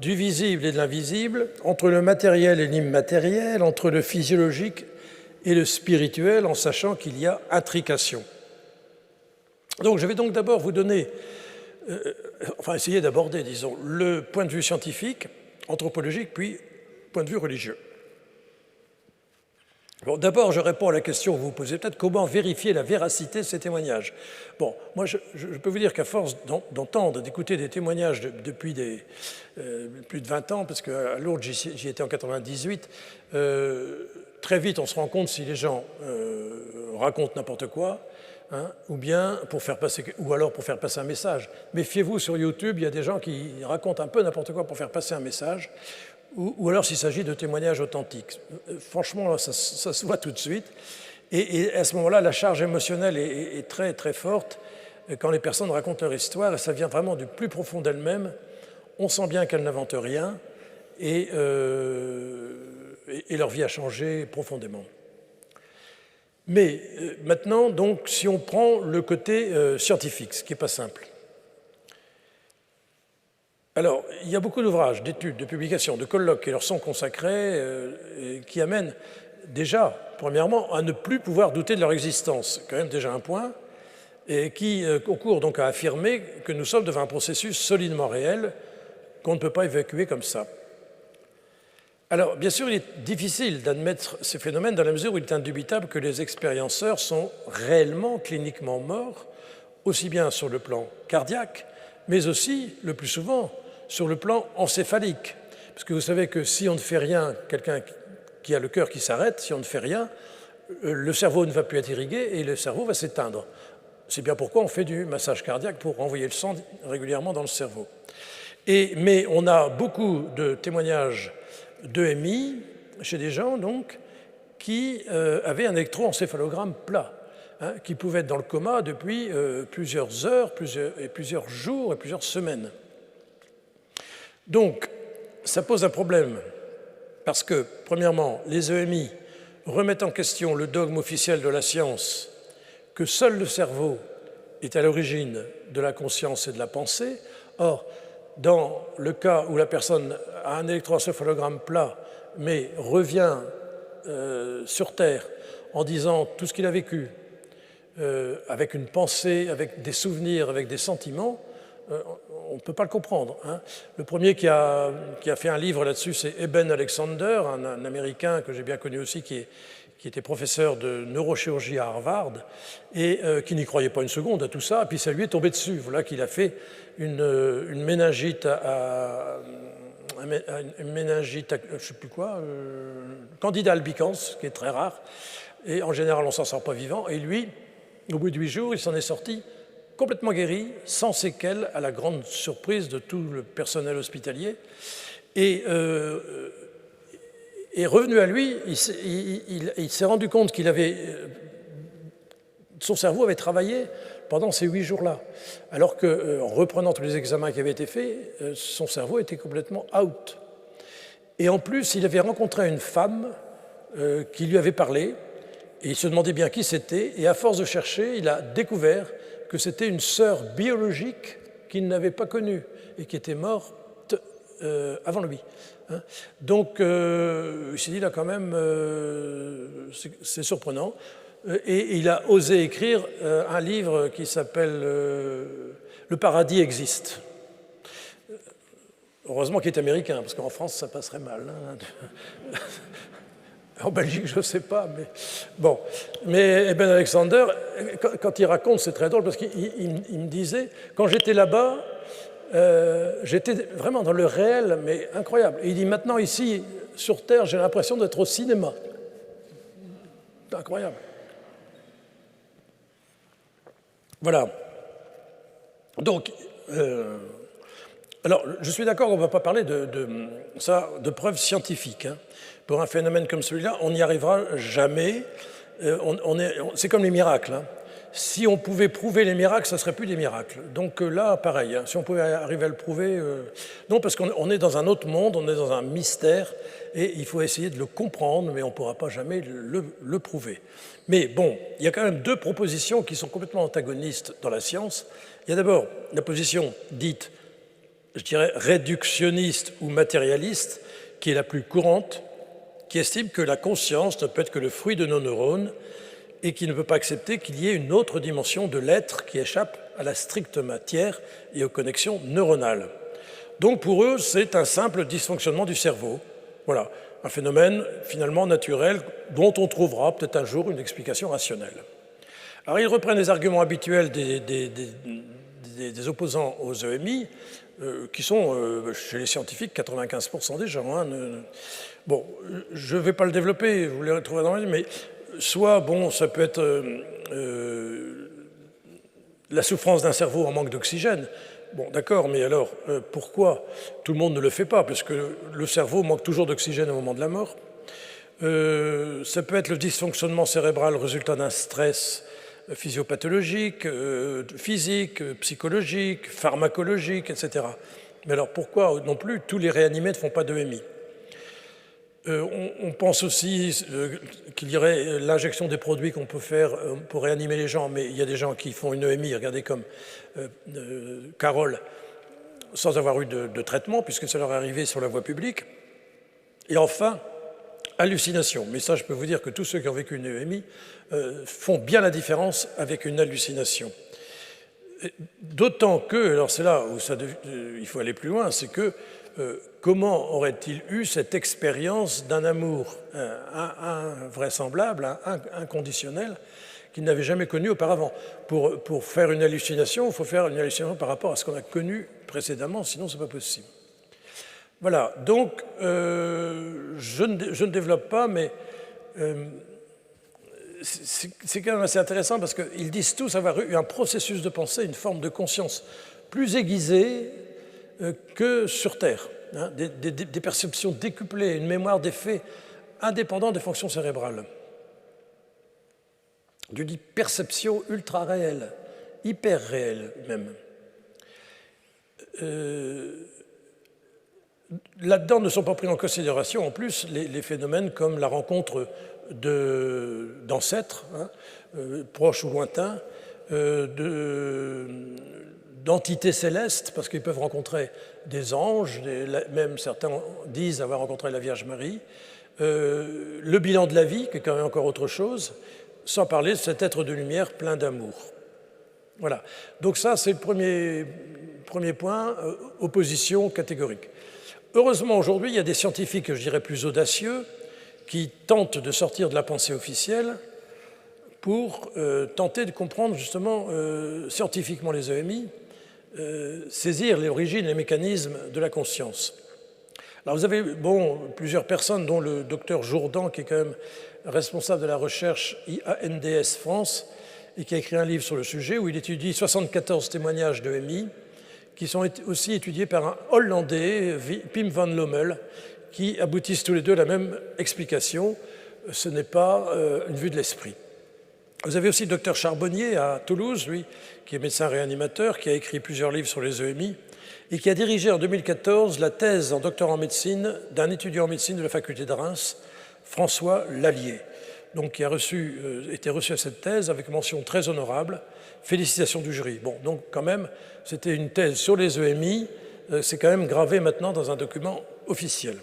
du visible et de l'invisible, entre le matériel et l'immatériel, entre le physiologique et le spirituel, en sachant qu'il y a intrication. Donc je vais donc d'abord vous donner, essayer d'aborder, disons, le point de vue scientifique, anthropologique, puis point de vue religieux. Bon, d'abord, je réponds à la question que vous vous posez peut-être, comment vérifier la véracité de ces témoignages? Bon, moi, je peux vous dire qu'à force d'entendre, d'écouter des témoignages depuis plus de 20 ans, parce qu'à Lourdes, j'y étais en 98, très vite, on se rend compte si les gens racontent n'importe quoi, hein, ou alors pour faire passer un message. Méfiez-vous, sur YouTube, il y a des gens qui racontent un peu n'importe quoi pour faire passer un message, ou alors s'il s'agit de témoignages authentiques. Franchement, là, ça se voit tout de suite. Et à ce moment-là, la charge émotionnelle est très, très forte quand les personnes racontent leur histoire, et ça vient vraiment du plus profond d'elles-mêmes. On sent bien qu'elles n'inventent rien, et leur vie a changé profondément. Mais maintenant, donc, si on prend le côté scientifique, ce qui n'est pas simple. Alors, il y a beaucoup d'ouvrages, d'études, de publications, de colloques qui leur sont consacrés, et qui amènent déjà, premièrement, à ne plus pouvoir douter de leur existence. C'est quand même déjà un point, et qui concourt donc à affirmer que nous sommes devant un processus solidement réel qu'on ne peut pas évacuer comme ça. Alors, bien sûr, il est difficile d'admettre ces phénomènes dans la mesure où il est indubitable que les expérienceurs sont réellement, cliniquement morts, aussi bien sur le plan cardiaque, mais aussi, le plus souvent, sur le plan encéphalique. Parce que vous savez que si on ne fait rien, quelqu'un qui a le cœur qui s'arrête, si on ne fait rien, le cerveau ne va plus être irrigué et le cerveau va s'éteindre. C'est bien pourquoi on fait du massage cardiaque pour renvoyer le sang régulièrement dans le cerveau. Mais on a beaucoup de témoignages d'EMI chez des gens donc, qui avaient un électroencéphalogramme plat, hein, qui pouvaient être dans le coma depuis plusieurs heures, plusieurs jours et plusieurs semaines. Donc, ça pose un problème, parce que, premièrement, les EMI remettent en question le dogme officiel de la science que seul le cerveau est à l'origine de la conscience et de la pensée. Or, dans le cas où la personne a un électroencéphalogramme plat, mais revient sur Terre en disant tout ce qu'il a vécu, avec une pensée, avec des souvenirs, avec des sentiments, on ne peut pas le comprendre. Hein. Le premier qui a fait un livre là-dessus, c'est Eben Alexander, un Américain que j'ai bien connu aussi, qui était professeur de neurochirurgie à Harvard, et qui n'y croyait pas une seconde à tout ça, et puis ça lui est tombé dessus. Voilà qu'il a fait une méningite je ne sais plus quoi, Candida albicans, ce qui est très rare, et en général on ne s'en sort pas vivant, et lui, au bout de 8 jours, il s'en est sorti complètement guéri, sans séquelles, à la grande surprise de tout le personnel hospitalier. Et revenu à lui, il s'est rendu compte son cerveau avait travaillé pendant ces 8 jours-là, alors qu'en reprenant tous les examens qui avaient été faits, son cerveau était complètement out. Et en plus, il avait rencontré une femme qui lui avait parlé, et il se demandait bien qui c'était, et à force de chercher, il a découvert que c'était une sœur biologique qu'il n'avait pas connue et qui était morte avant lui. Hein. Donc, il s'est dit là quand même, c'est surprenant. Et il a osé écrire un livre qui s'appelle Le paradis existe. Heureusement qu'il est américain, parce qu'en France, ça passerait mal. Hein. En Belgique, je ne sais pas, mais bon. Mais Eben Alexander, quand il raconte, c'est très drôle, parce qu'il me disait, quand j'étais là-bas, j'étais vraiment dans le réel, mais incroyable. Et il dit, maintenant, ici, sur Terre, j'ai l'impression d'être au cinéma. C'est incroyable. Voilà. Donc, alors, je suis d'accord qu'on ne va pas parler de preuves scientifiques. Hein. Pour un phénomène comme celui-là, on n'y arrivera jamais. C'est comme les miracles. Hein. Si on pouvait prouver les miracles, ça ne serait plus des miracles. Donc là, pareil, hein, si on pouvait arriver à le prouver... Non, parce qu'on est dans un autre monde, on est dans un mystère, et il faut essayer de le comprendre, mais on ne pourra pas jamais le prouver. Mais bon, il y a quand même 2 propositions qui sont complètement antagonistes dans la science. Il y a d'abord la position dite, je dirais, réductionniste ou matérialiste, qui est la plus courante, qui estime que la conscience ne peut être que le fruit de nos neurones et qui ne peut pas accepter qu'il y ait une autre dimension de l'être qui échappe à la stricte matière et aux connexions neuronales. Donc pour eux, c'est un simple dysfonctionnement du cerveau. Voilà, un phénomène finalement naturel dont on trouvera peut-être un jour une explication rationnelle. Alors ils reprennent les arguments habituels des opposants aux EMI, qui sont, chez les scientifiques, 95% des gens. Hein. Bon, je ne vais pas le développer, vous les retrouverez dans les... mais soit, bon, ça peut être la souffrance d'un cerveau en manque d'oxygène. Bon, d'accord, mais alors, pourquoi tout le monde ne le fait pas? Parce que le cerveau manque toujours d'oxygène au moment de la mort. Ça peut être le dysfonctionnement cérébral résultat d'un stress physiopathologique, physique, psychologique, pharmacologique, etc. Mais alors pourquoi non plus tous les réanimés ne font pas d'EMI? On pense aussi qu'il y aurait l'injection des produits qu'on peut faire pour réanimer les gens, mais il y a des gens qui font une EMI, regardez comme Carole, sans avoir eu de traitement, puisque ça leur est arrivé sur la voie publique. Et enfin, hallucination. Mais ça, je peux vous dire que tous ceux qui ont vécu une EMI font bien la différence avec une hallucination. D'autant que, alors c'est là où il faut aller plus loin, c'est que comment aurait-il eu cette expérience d'un amour invraisemblable, inconditionnel, qu'il n'avait jamais connu auparavant? Pour faire une hallucination, il faut faire une hallucination par rapport à ce qu'on a connu précédemment, sinon ce n'est pas possible. Voilà, donc je ne développe pas, mais c'est quand même assez intéressant parce qu'ils disent tous avoir eu un processus de pensée, une forme de conscience plus aiguisée que sur Terre, hein, des perceptions décuplées, une mémoire des faits indépendante des fonctions cérébrales. Je dis perception ultra réelle, hyper réelle même. Là-dedans ne sont pas pris en considération en plus les phénomènes comme la rencontre d'ancêtres, hein, proches ou lointains, d'entités célestes, parce qu'ils peuvent rencontrer des anges, même certains disent avoir rencontré la Vierge Marie, le bilan de la vie, qui est quand même encore autre chose, sans parler de cet être de lumière plein d'amour. Voilà. Donc ça, c'est le premier point, opposition catégorique. Heureusement, aujourd'hui, il y a des scientifiques, je dirais, plus audacieux, qui tentent de sortir de la pensée officielle pour tenter de comprendre justement scientifiquement les EMI, saisir les origines, les mécanismes de la conscience. Alors vous avez plusieurs personnes, dont le docteur Jourdan, qui est quand même responsable de la recherche IANDS France, et qui a écrit un livre sur le sujet, où il étudie 74 témoignages d'EMI, qui sont aussi étudiés par un Hollandais, Pim van Lommel, qui aboutissent tous les deux à la même explication. Ce n'est pas une vue de l'esprit. Vous avez aussi le docteur Charbonnier à Toulouse, lui, qui est médecin réanimateur, qui a écrit plusieurs livres sur les EMI, et qui a dirigé en 2014 la thèse en doctorat en médecine d'un étudiant en médecine de la faculté de Reims, François Lallier, donc qui a été reçu à cette thèse avec mention très honorable. Félicitations du jury. Bon, donc quand même, c'était une thèse sur les EMI, c'est quand même gravé maintenant dans un document officiel.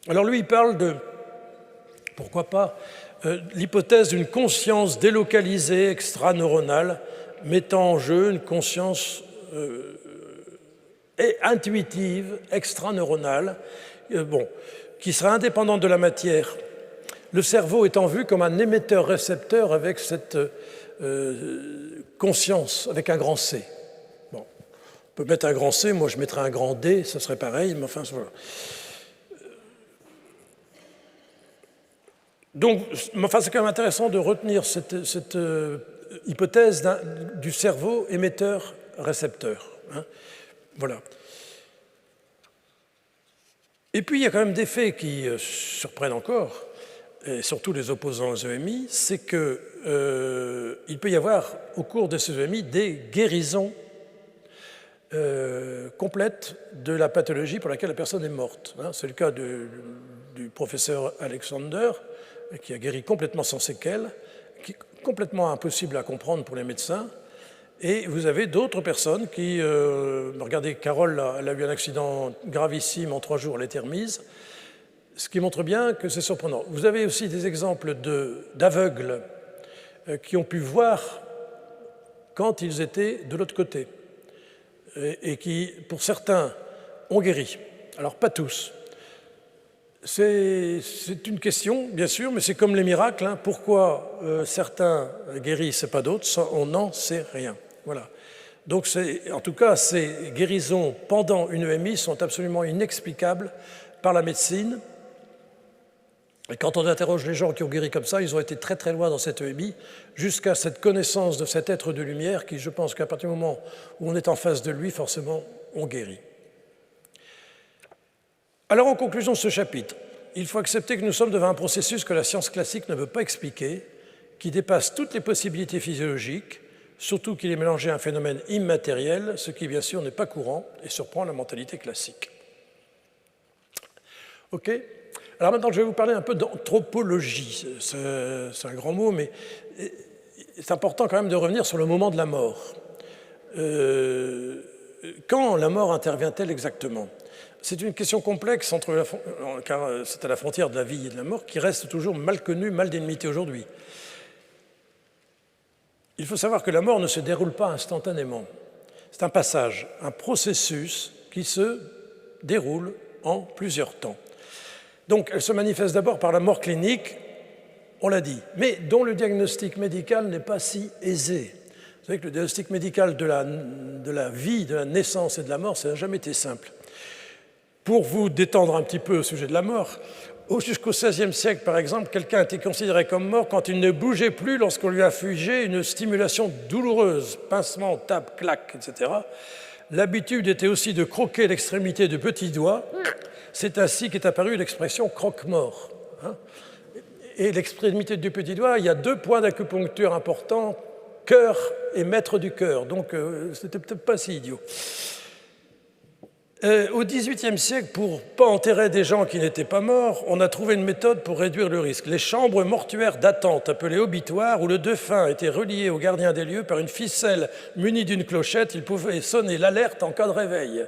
Alors lui, il parle de, pourquoi pas, l'hypothèse d'une conscience délocalisée extraneuronale mettant en jeu une conscience intuitive extraneuronale, qui sera indépendante de la matière. Le cerveau étant vu comme un émetteur-récepteur avec cette conscience, avec un grand C. Bon, on peut mettre un grand C, moi je mettrais un grand D, ça serait pareil, mais enfin voilà. Donc, c'est quand même intéressant de retenir cette hypothèse du cerveau émetteur-récepteur. Hein. Voilà. Et puis, il y a quand même des faits qui surprennent encore, et surtout les opposants aux EMI, c'est qu'il peut y avoir, au cours de ces EMI, des guérisons complètes de la pathologie pour laquelle la personne est morte. Hein. C'est le cas du professeur Alexander, qui a guéri complètement sans séquelles, qui est complètement impossible à comprendre pour les médecins. Et vous avez d'autres personnes qui... regardez, Carole, elle a eu un accident gravissime, en 3 jours, elle a été remise, ce qui montre bien que c'est surprenant. Vous avez aussi des exemples d'aveugles qui ont pu voir quand ils étaient de l'autre côté et qui, pour certains, ont guéri. Alors, pas tous. C'est une question, bien sûr, mais c'est comme les miracles. Hein. Pourquoi certains guérissent et pas d'autres, on n'en sait rien. Voilà. Donc, en tout cas, ces guérisons pendant une EMI sont absolument inexplicables par la médecine. Et quand on interroge les gens qui ont guéri comme ça, ils ont été très très loin dans cette EMI, jusqu'à cette connaissance de cet être de lumière qui, je pense qu'à partir du moment où on est en face de lui, forcément, on guérit. Alors, en conclusion de ce chapitre, il faut accepter que nous sommes devant un processus que la science classique ne veut pas expliquer, qui dépasse toutes les possibilités physiologiques, surtout qu'il est mélangé à un phénomène immatériel, ce qui, bien sûr, n'est pas courant et surprend la mentalité classique. OK ? Alors maintenant, je vais vous parler un peu d'anthropologie. C'est un grand mot, mais c'est important quand même de revenir sur le moment de la mort. Quand la mort intervient-elle exactement ? C'est une question complexe, car c'est à la frontière de la vie et de la mort, qui reste toujours mal connue, mal délimitée aujourd'hui. Il faut savoir que la mort ne se déroule pas instantanément. C'est un passage, un processus qui se déroule en plusieurs temps. Donc, elle se manifeste d'abord par la mort clinique, on l'a dit, mais dont le diagnostic médical n'est pas si aisé. Vous savez que le diagnostic médical de la vie, de la naissance et de la mort, ça n'a jamais été simple. Pour vous détendre un petit peu au sujet de la mort, jusqu'au XVIe siècle, par exemple, quelqu'un était considéré comme mort quand il ne bougeait plus lorsqu'on lui infligeait une stimulation douloureuse, pincement, tape, claque, etc. L'habitude était aussi de croquer l'extrémité du petit doigt. C'est ainsi qu'est apparue l'expression croque-mort. Et l'extrémité du petit doigt, il y a 2 points d'acupuncture importants, cœur et maître du cœur. Donc, c'était peut-être pas si idiot. Au XVIIIe siècle, pour ne pas enterrer des gens qui n'étaient pas morts, on a trouvé une méthode pour réduire le risque. Les chambres mortuaires d'attente, appelées obitoires, où le défunt était relié au gardien des lieux par une ficelle munie d'une clochette, il pouvait sonner l'alerte en cas de réveil.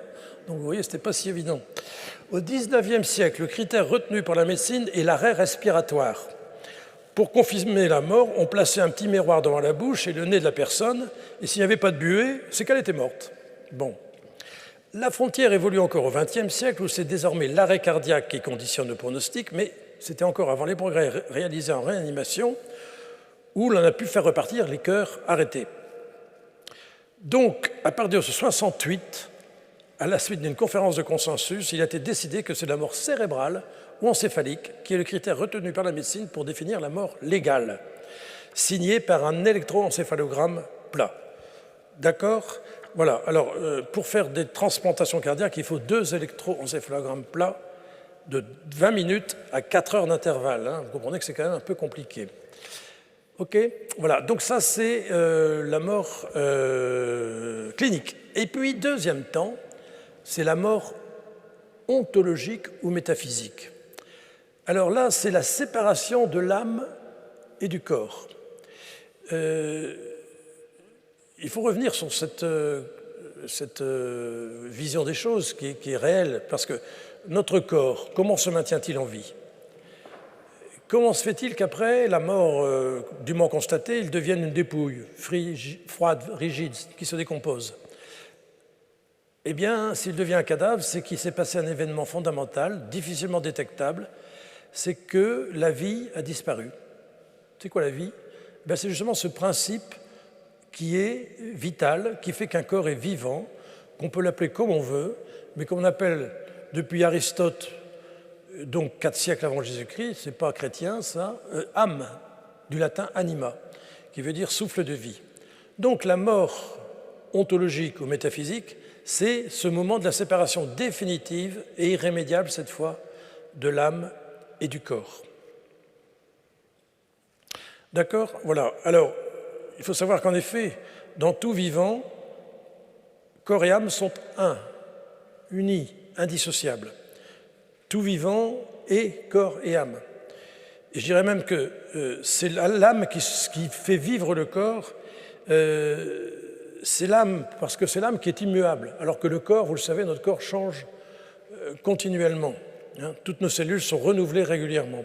Donc vous voyez, ce n'était pas si évident. Au XIXe siècle, le critère retenu par la médecine est l'arrêt respiratoire. Pour confirmer la mort, on plaçait un petit miroir devant la bouche et le nez de la personne, et s'il n'y avait pas de buée, c'est qu'elle était morte. Bon. La frontière évolue encore au XXe siècle, où c'est désormais l'arrêt cardiaque qui conditionne le pronostic, mais c'était encore avant les progrès réalisés en réanimation, où l'on a pu faire repartir les cœurs arrêtés. Donc, à partir de 1968, à la suite d'une conférence de consensus, il a été décidé que c'est la mort cérébrale ou encéphalique qui est le critère retenu par la médecine pour définir la mort légale, signé par un électroencéphalogramme plat. D'accord ? Voilà. Alors, pour faire des transplantations cardiaques, il faut 2 électroencéphalogrammes plats de 20 minutes à 4 heures d'intervalle. Hein. Vous comprenez que c'est quand même un peu compliqué. OK ? Voilà. Donc ça, c'est la mort clinique. Et puis, deuxième temps, c'est la mort ontologique ou métaphysique. Alors là, c'est la séparation de l'âme et du corps. Il faut revenir sur cette vision des choses qui est réelle, parce que notre corps, comment se maintient-il en vie ? Comment se fait-il qu'après la mort dûment constatée, il devienne une dépouille froide, rigide, qui se décompose ? Eh bien, s'il devient un cadavre, c'est qu'il s'est passé un événement fondamental, difficilement détectable, c'est que la vie a disparu. C'est quoi la vie ? C'est justement ce principe qui est vital, qui fait qu'un corps est vivant, qu'on peut l'appeler comme on veut, mais qu'on appelle depuis Aristote, donc 4 siècles avant Jésus-Christ, c'est pas chrétien ça, âme, du latin anima, qui veut dire souffle de vie. Donc la mort ontologique ou métaphysique, c'est ce moment de la séparation définitive et irrémédiable cette fois de l'âme et du corps. D'accord ? Voilà. Alors, il faut savoir qu'en effet, dans tout vivant, corps et âme sont un, unis, indissociables. Tout vivant est corps et âme. Et je dirais même que c'est l'âme qui fait vivre le corps, c'est l'âme, parce que c'est l'âme qui est immuable, alors que le corps, vous le savez, notre corps change continuellement. Hein, toutes nos cellules sont renouvelées régulièrement.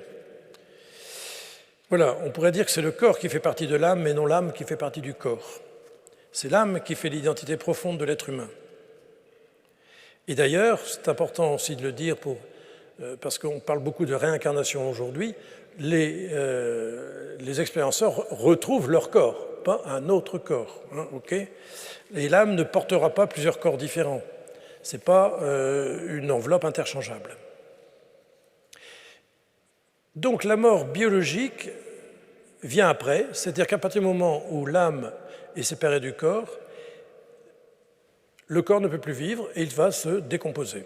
Voilà, on pourrait dire que c'est le corps qui fait partie de l'âme, mais non l'âme qui fait partie du corps. C'est l'âme qui fait l'identité profonde de l'être humain. Et d'ailleurs, c'est important aussi de le dire pour parce qu'on parle beaucoup de réincarnation aujourd'hui, les expérienceurs retrouvent leur corps, pas un autre corps. Hein, okay, et l'âme ne portera pas plusieurs corps différents. Ce n'est pas une enveloppe interchangeable. Donc la mort biologique vient après, c'est-à-dire qu'à partir du moment où l'âme est séparée du corps, le corps ne peut plus vivre et il va se décomposer.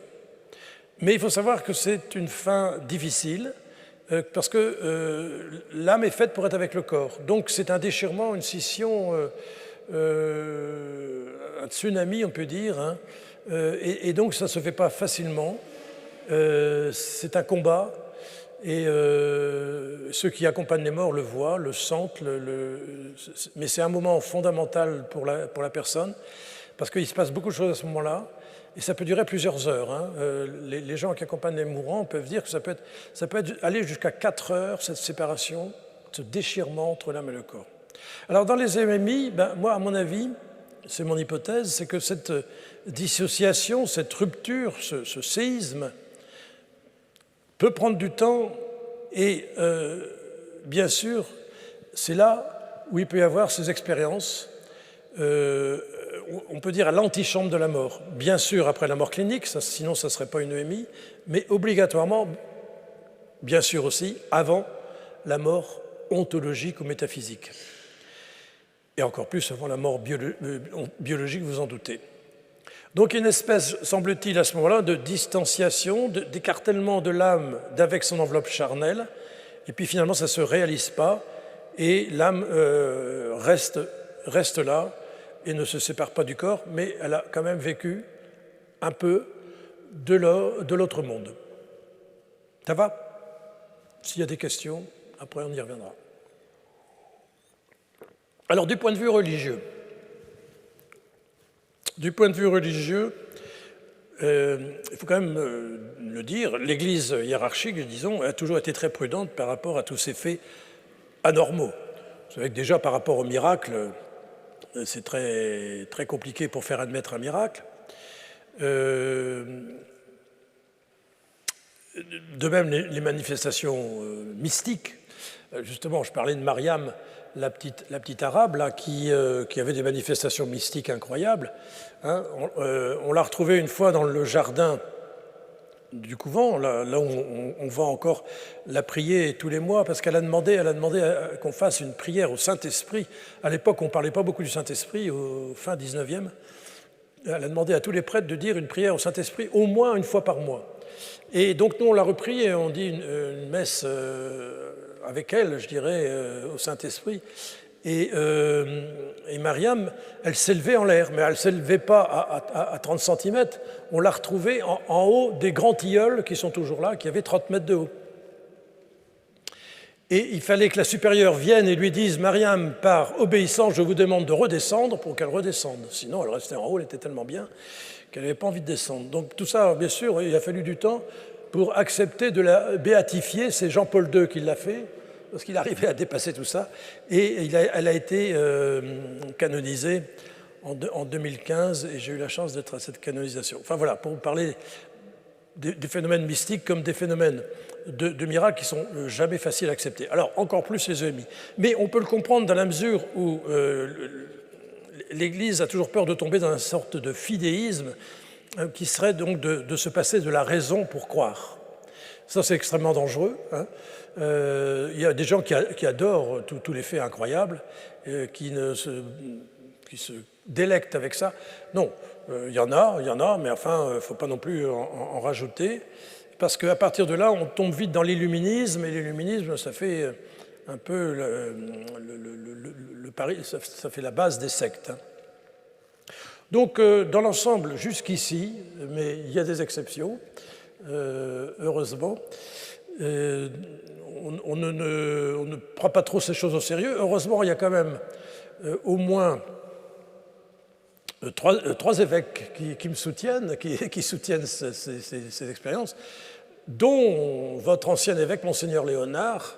Mais il faut savoir que c'est une fin difficile parce que l'âme est faite pour être avec le corps. Donc c'est un déchirement, une scission, un tsunami, on peut dire. Hein, et donc ça ne se fait pas facilement. C'est un combat. Et ceux qui accompagnent les morts le voient, le sentent, mais c'est un moment fondamental pour la personne, parce qu'il se passe beaucoup de choses à ce moment-là, et ça peut durer plusieurs heures. Hein. Les gens qui accompagnent les mourants peuvent dire que ça peut aller jusqu'à 4 heures, cette séparation, ce déchirement entre l'âme et le corps. Alors dans les MMI, moi à mon avis, c'est mon hypothèse, c'est que cette dissociation, cette rupture, ce séisme, peut prendre du temps et bien sûr, c'est là où il peut y avoir ces expériences, on peut dire à l'antichambre de la mort. Bien sûr, après la mort clinique, sinon ça ne serait pas une EMI, mais obligatoirement, bien sûr aussi, avant la mort ontologique ou métaphysique. Et encore plus avant la mort biologique, vous en doutez. Donc une espèce, semble-t-il, à ce moment-là, de distanciation, d'écartèlement de l'âme d'avec son enveloppe charnelle, et puis finalement ça ne se réalise pas, et l'âme reste là, et ne se sépare pas du corps, mais elle a quand même vécu un peu de l'autre monde. Ça va? S'il y a des questions, après on y reviendra. Alors du point de vue religieux, il faut quand même le dire, l'Église hiérarchique, disons, a toujours été très prudente par rapport à tous ces faits anormaux. Vous savez que déjà par rapport au miracle, c'est très, très compliqué pour faire admettre un miracle. De même, les manifestations mystiques. Justement, je parlais de Mariam, la petite arabe, là, qui avait des manifestations mystiques incroyables. Hein, on l'a retrouvée une fois dans le jardin du couvent, là où on va encore la prier tous les mois, parce qu'elle a demandé qu'on fasse une prière au Saint-Esprit. À l'époque, on ne parlait pas beaucoup du Saint-Esprit, au fin 19e. Elle a demandé à tous les prêtres de dire une prière au Saint-Esprit au moins une fois par mois. Et donc, nous, on l'a repris et on dit une messe avec elle, je dirais, au Saint-Esprit. Et Mariam, elle s'élevait en l'air, mais elle ne s'élevait pas à 30 cm. On l'a retrouvée en haut des grands tilleuls qui sont toujours là, qui avaient 30 mètres de haut. Et il fallait que la supérieure vienne et lui dise « Mariam, par obéissance, je vous demande de redescendre » pour qu'elle redescende. Sinon, elle restait en haut, elle était tellement bien qu'elle n'avait pas envie de descendre. Donc tout ça, bien sûr, il a fallu du temps pour accepter de la béatifier. C'est Jean-Paul II qui l'a fait, parce qu'il arrivait à dépasser tout ça. Et elle a été canonisée en 2015, et j'ai eu la chance d'être à cette canonisation. Enfin voilà, pour vous parler des phénomènes mystiques comme des phénomènes de miracles qui ne sont jamais faciles à accepter. Alors, encore plus les EMI. Mais on peut le comprendre dans la mesure où l'Église a toujours peur de tomber dans une sorte de fidéisme qui serait donc de se passer de la raison pour croire. Ça, c'est extrêmement dangereux. Hein. Il y a des gens qui adorent tous les faits incroyables, qui se délectent avec ça. Non, il y en a, mais enfin, il ne faut pas non plus en rajouter, parce qu'à partir de là, on tombe vite dans l'illuminisme, et l'illuminisme, ça fait un peu ça fait la base des sectes. Hein. Donc, dans l'ensemble, jusqu'ici, mais il y a des exceptions, heureusement, on ne prend pas trop ces choses au sérieux. Heureusement, il y a quand même au moins trois évêques qui me soutiennent, qui soutiennent ces expériences, dont votre ancien évêque, Monseigneur Léonard,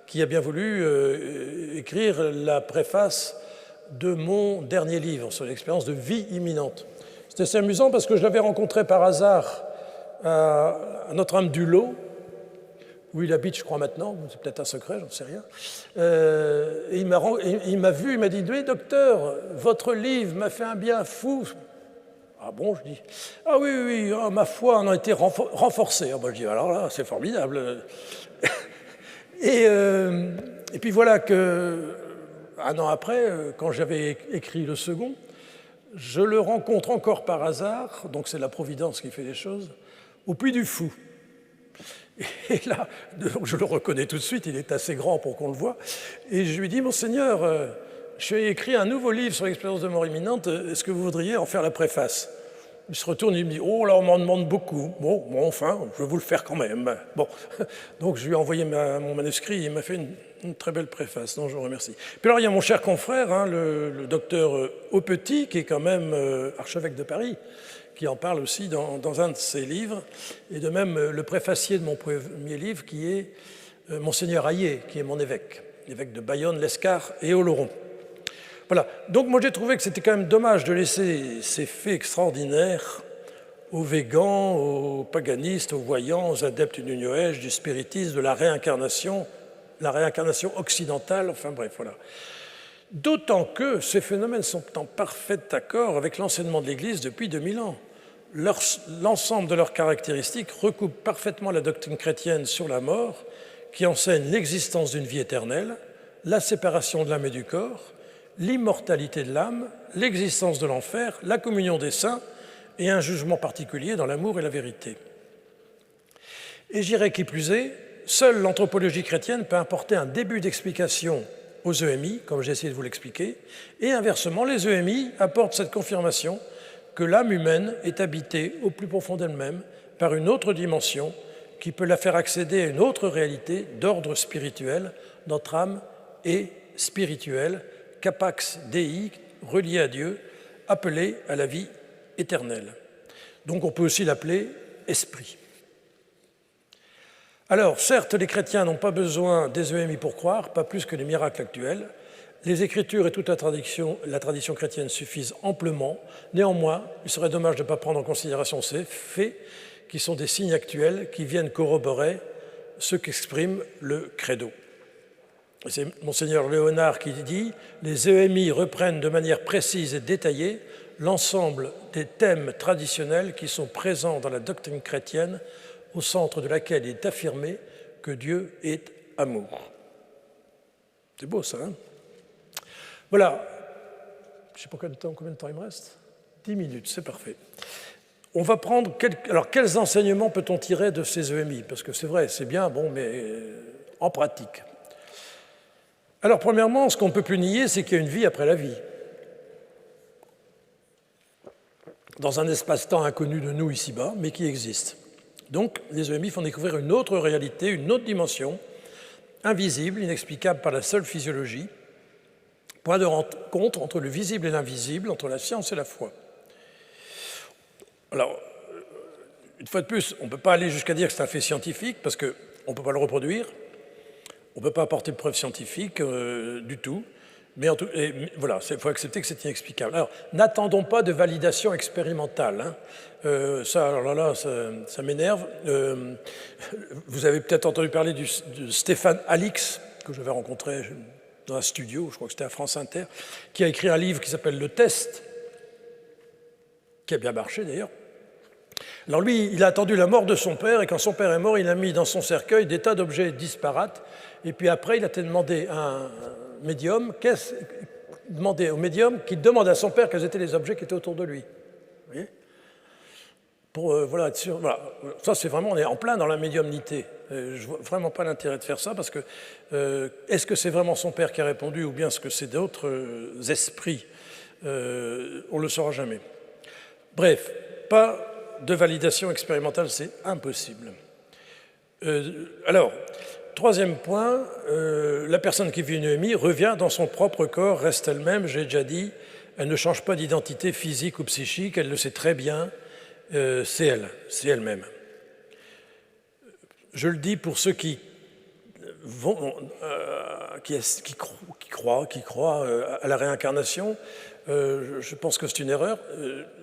qui a bien voulu écrire la préface de mon dernier livre sur l'expérience de vie imminente. C'était assez amusant parce que je l'avais rencontré par hasard à Notre-Dame-du-Lot, où il habite, je crois, maintenant, c'est peut-être un secret, j'en sais rien. Et il m'a vu, il m'a dit « Oui, docteur, votre livre m'a fait un bien fou ». Ah bon, je dis « Ah oui, oui, oh, ma foi en a été renforcée ». Ah, ben, je dis « Alors là, c'est formidable ». Et puis voilà que, un an après, quand j'avais écrit le second, je le rencontre encore par hasard, donc c'est la Providence qui fait les choses, au Puy du Fou. Et là, je le reconnais tout de suite, il est assez grand pour qu'on le voie. Et je lui dis, Monseigneur, j'ai écrit un nouveau livre sur l'expérience de mort imminente, est-ce que vous voudriez en faire la préface? Il se retourne et il me dit, oh là, on m'en demande beaucoup. Bon, enfin, je vais vous le faire quand même. Bon, donc je lui ai envoyé mon manuscrit et il m'a fait une très belle préface, donc je vous remercie. Puis alors, il y a mon cher confrère, hein, le docteur Aupetit, qui est quand même archevêque de Paris, qui en parle aussi dans un de ses livres, et de même le préfacier de mon premier livre, qui est Monseigneur Hayet, qui est mon évêque de Bayonne, l'Escar et Oloron. Voilà, donc moi j'ai trouvé que c'était quand même dommage de laisser ces faits extraordinaires aux végans, aux paganistes, aux voyants, aux adeptes du New Age, du spiritisme, de la réincarnation occidentale, enfin bref, voilà. D'autant que ces phénomènes sont en parfait accord avec l'enseignement de l'Église depuis 2000 ans. L'ensemble de leurs caractéristiques recoupe parfaitement la doctrine chrétienne sur la mort, qui enseigne l'existence d'une vie éternelle, la séparation de l'âme et du corps, l'immortalité de l'âme, l'existence de l'enfer, la communion des saints et un jugement particulier dans l'amour et la vérité. Et j'irai qui plus est, seule l'anthropologie chrétienne peut apporter un début d'explication aux EMI, comme j'ai essayé de vous l'expliquer, et inversement, les EMI apportent cette confirmation que l'âme humaine est habitée au plus profond d'elle-même par une autre dimension qui peut la faire accéder à une autre réalité d'ordre spirituel. Notre âme est spirituelle, capax Dei, reliée à Dieu, appelée à la vie éternelle. Donc on peut aussi l'appeler esprit. Alors, certes, les chrétiens n'ont pas besoin des EMI pour croire, pas plus que les miracles actuels. Les Écritures et toute la tradition chrétienne suffisent amplement. Néanmoins, il serait dommage de ne pas prendre en considération ces faits qui sont des signes actuels qui viennent corroborer ce qu'exprime le credo. C'est Monseigneur Léonard qui dit « Les EMI reprennent de manière précise et détaillée l'ensemble des thèmes traditionnels qui sont présents dans la doctrine chrétienne, au centre de laquelle il est affirmé que Dieu est amour. » C'est beau ça, hein? Voilà. Je ne sais pas combien de temps il me reste. 10 minutes, c'est parfait. On va prendre alors, quels enseignements peut-on tirer de ces EMI? Parce que c'est vrai, c'est bien, bon, mais en pratique. Alors, premièrement, ce qu'on ne peut plus nier, c'est qu'il y a une vie après la vie. Dans un espace-temps inconnu de nous ici-bas, mais qui existe. Donc, les EMI font découvrir une autre réalité, une autre dimension, invisible, inexplicable par la seule physiologie, point de rencontre entre le visible et l'invisible, entre la science et la foi. Alors, une fois de plus, on ne peut pas aller jusqu'à dire que c'est un fait scientifique, parce qu'on ne peut pas le reproduire, on ne peut pas apporter de preuves scientifiques du tout, mais voilà, il faut accepter que c'est inexplicable. Alors, n'attendons pas de validation expérimentale. Hein. Ça m'énerve. Vous avez peut-être entendu parler de Stéphane Alix, que j'avais rencontré dans un studio, je crois que c'était à France Inter, qui a écrit un livre qui s'appelle « Le Test », qui a bien marché d'ailleurs. Alors lui, il a attendu la mort de son père, et quand son père est mort, il a mis dans son cercueil des tas d'objets disparates, et puis après, il a demandé à un médium, qui demande à son père quels étaient les objets qui étaient autour de lui. Vous voyez ? Pour voilà, être sûr, voilà. Ça, c'est vraiment, on est en plein dans la médiumnité. Je vois vraiment pas l'intérêt de faire ça, parce que est-ce que c'est vraiment son père qui a répondu, ou bien est-ce que c'est d'autres esprits? On ne le saura jamais. Bref, pas de validation expérimentale, c'est impossible. Alors, troisième point, la personne qui vit une EMI revient dans son propre corps, reste elle-même, j'ai déjà dit, elle ne change pas d'identité physique ou psychique, elle le sait très bien, c'est elle, c'est elle-même. Je le dis pour ceux qui croient à la réincarnation. Je pense que c'est une erreur,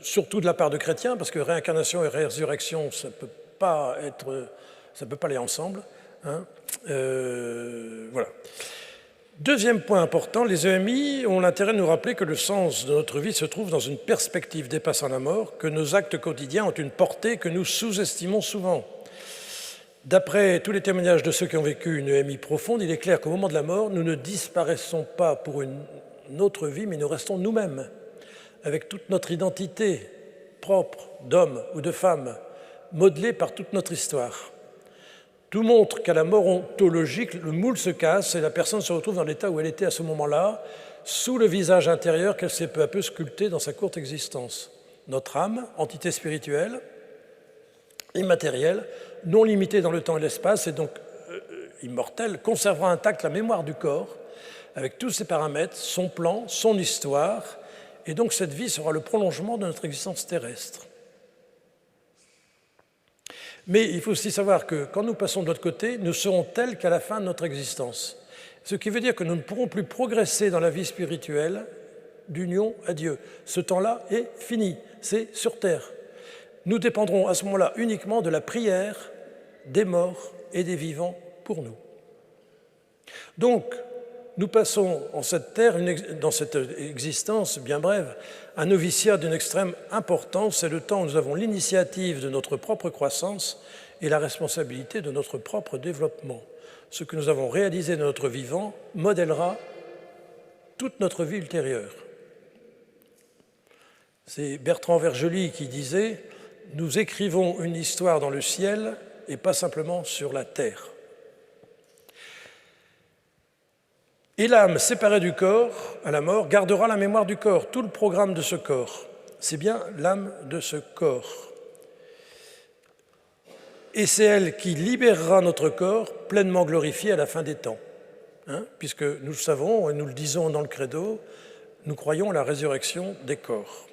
surtout de la part de chrétiens, parce que réincarnation et résurrection, ça ne peut pas aller ensemble. Hein. Voilà. Deuxième point important, les EMI ont l'intérêt de nous rappeler que le sens de notre vie se trouve dans une perspective dépassant la mort, que nos actes quotidiens ont une portée que nous sous-estimons souvent. D'après tous les témoignages de ceux qui ont vécu une EMI profonde, il est clair qu'au moment de la mort, nous ne disparaissons pas pour une autre vie, mais nous restons nous-mêmes, avec toute notre identité propre d'homme ou de femme, modelée par toute notre histoire. Tout montre qu'à la mort ontologique, le moule se casse et la personne se retrouve dans l'état où elle était à ce moment-là, sous le visage intérieur qu'elle s'est peu à peu sculpté dans sa courte existence. Notre âme, entité spirituelle, immatérielle, non limitée dans le temps et l'espace, et donc immortelle, conservera intacte la mémoire du corps, avec tous ses paramètres, son plan, son histoire, et donc cette vie sera le prolongement de notre existence terrestre. Mais il faut aussi savoir que quand nous passons de l'autre côté, nous serons tels qu'à la fin de notre existence. Ce qui veut dire que nous ne pourrons plus progresser dans la vie spirituelle d'union à Dieu. Ce temps-là est fini, c'est sur terre. Nous dépendrons à ce moment-là uniquement de la prière des morts et des vivants pour nous. Donc, nous passons en cette terre, dans cette existence bien brève, un noviciat d'une extrême importance. C'est le temps où nous avons l'initiative de notre propre croissance et la responsabilité de notre propre développement. Ce que nous avons réalisé de notre vivant modèlera toute notre vie ultérieure. C'est Bertrand Vergely qui disait « Nous écrivons une histoire dans le ciel et pas simplement sur la terre ». Et l'âme séparée du corps, à la mort, gardera la mémoire du corps, tout le programme de ce corps. C'est bien l'âme de ce corps. Et c'est elle qui libérera notre corps pleinement glorifié à la fin des temps. Hein, puisque nous le savons, et nous le disons dans le credo, nous croyons à la résurrection des corps.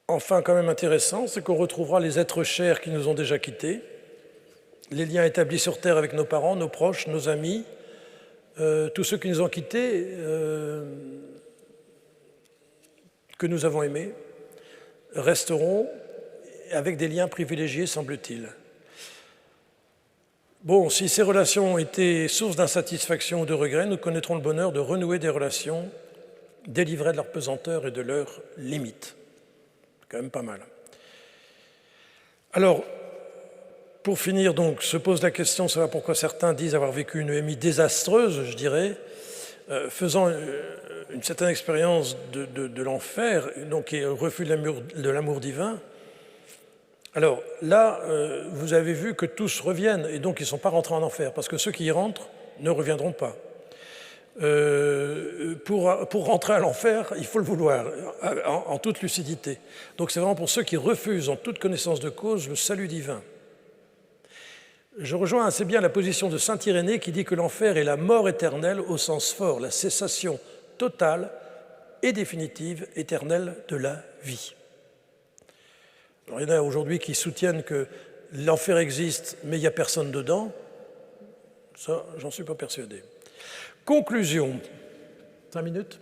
Enfin, quand même intéressant, c'est qu'on retrouvera les êtres chers qui nous ont déjà quittés, les liens établis sur terre avec nos parents, nos proches, nos amis, tous ceux qui nous ont quittés, que nous avons aimés, resteront avec des liens privilégiés, semble-t-il. Bon, si ces relations ont été source d'insatisfaction ou de regret, nous connaîtrons le bonheur de renouer des relations délivrées de leur pesanteur et de leurs limites. C'est quand même pas mal. Alors, pour finir, donc, se pose la question de savoir pourquoi certains disent avoir vécu une EMI désastreuse, je dirais, faisant une certaine expérience de l'enfer, donc qui est un refus de l'amour divin. Alors là, vous avez vu que tous reviennent, et donc ils ne sont pas rentrés en enfer, parce que ceux qui y rentrent ne reviendront pas. Pour rentrer à l'enfer, il faut le vouloir, en toute lucidité. Donc c'est vraiment pour ceux qui refusent en toute connaissance de cause le salut divin. Je rejoins assez bien la position de saint Irénée qui dit que l'enfer est la mort éternelle au sens fort, la cessation totale et définitive, éternelle de la vie. Alors, il y en a aujourd'hui qui soutiennent que l'enfer existe, mais il n'y a personne dedans. Ça, j'en suis pas persuadé. Conclusion. 5 minutes.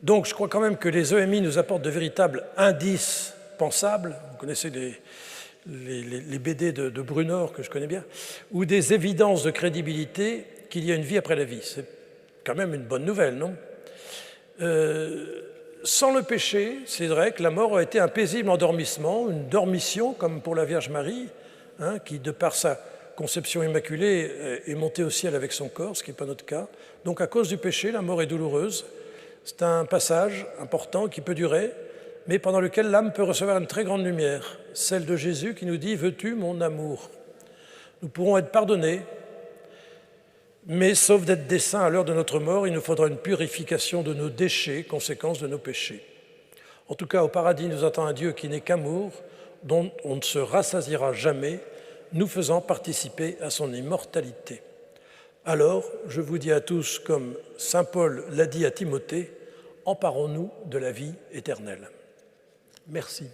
Donc, je crois quand même que les EMI nous apportent de véritables indices pensables. Vous connaissez les BD de Brunor, que je connais bien, ou des évidences de crédibilité qu'il y a une vie après la vie. C'est quand même une bonne nouvelle, non ? Sans le péché, c'est vrai que la mort a été un paisible endormissement, une dormition, comme pour la Vierge Marie, hein, qui, de par sa conception immaculée, est montée au ciel avec son corps, ce qui n'est pas notre cas. Donc, à cause du péché, la mort est douloureuse. C'est un passage important qui peut durer, mais pendant lequel l'âme peut recevoir une très grande lumière, celle de Jésus qui nous dit « Veux-tu mon amour ?» Nous pourrons être pardonnés, mais sauf d'être des saints à l'heure de notre mort, il nous faudra une purification de nos déchets, conséquence de nos péchés. En tout cas, au paradis nous attend un Dieu qui n'est qu'amour, dont on ne se rassasiera jamais, nous faisant participer à son immortalité. Alors, je vous dis à tous, comme saint Paul l'a dit à Timothée, emparons-nous de la vie éternelle. Merci.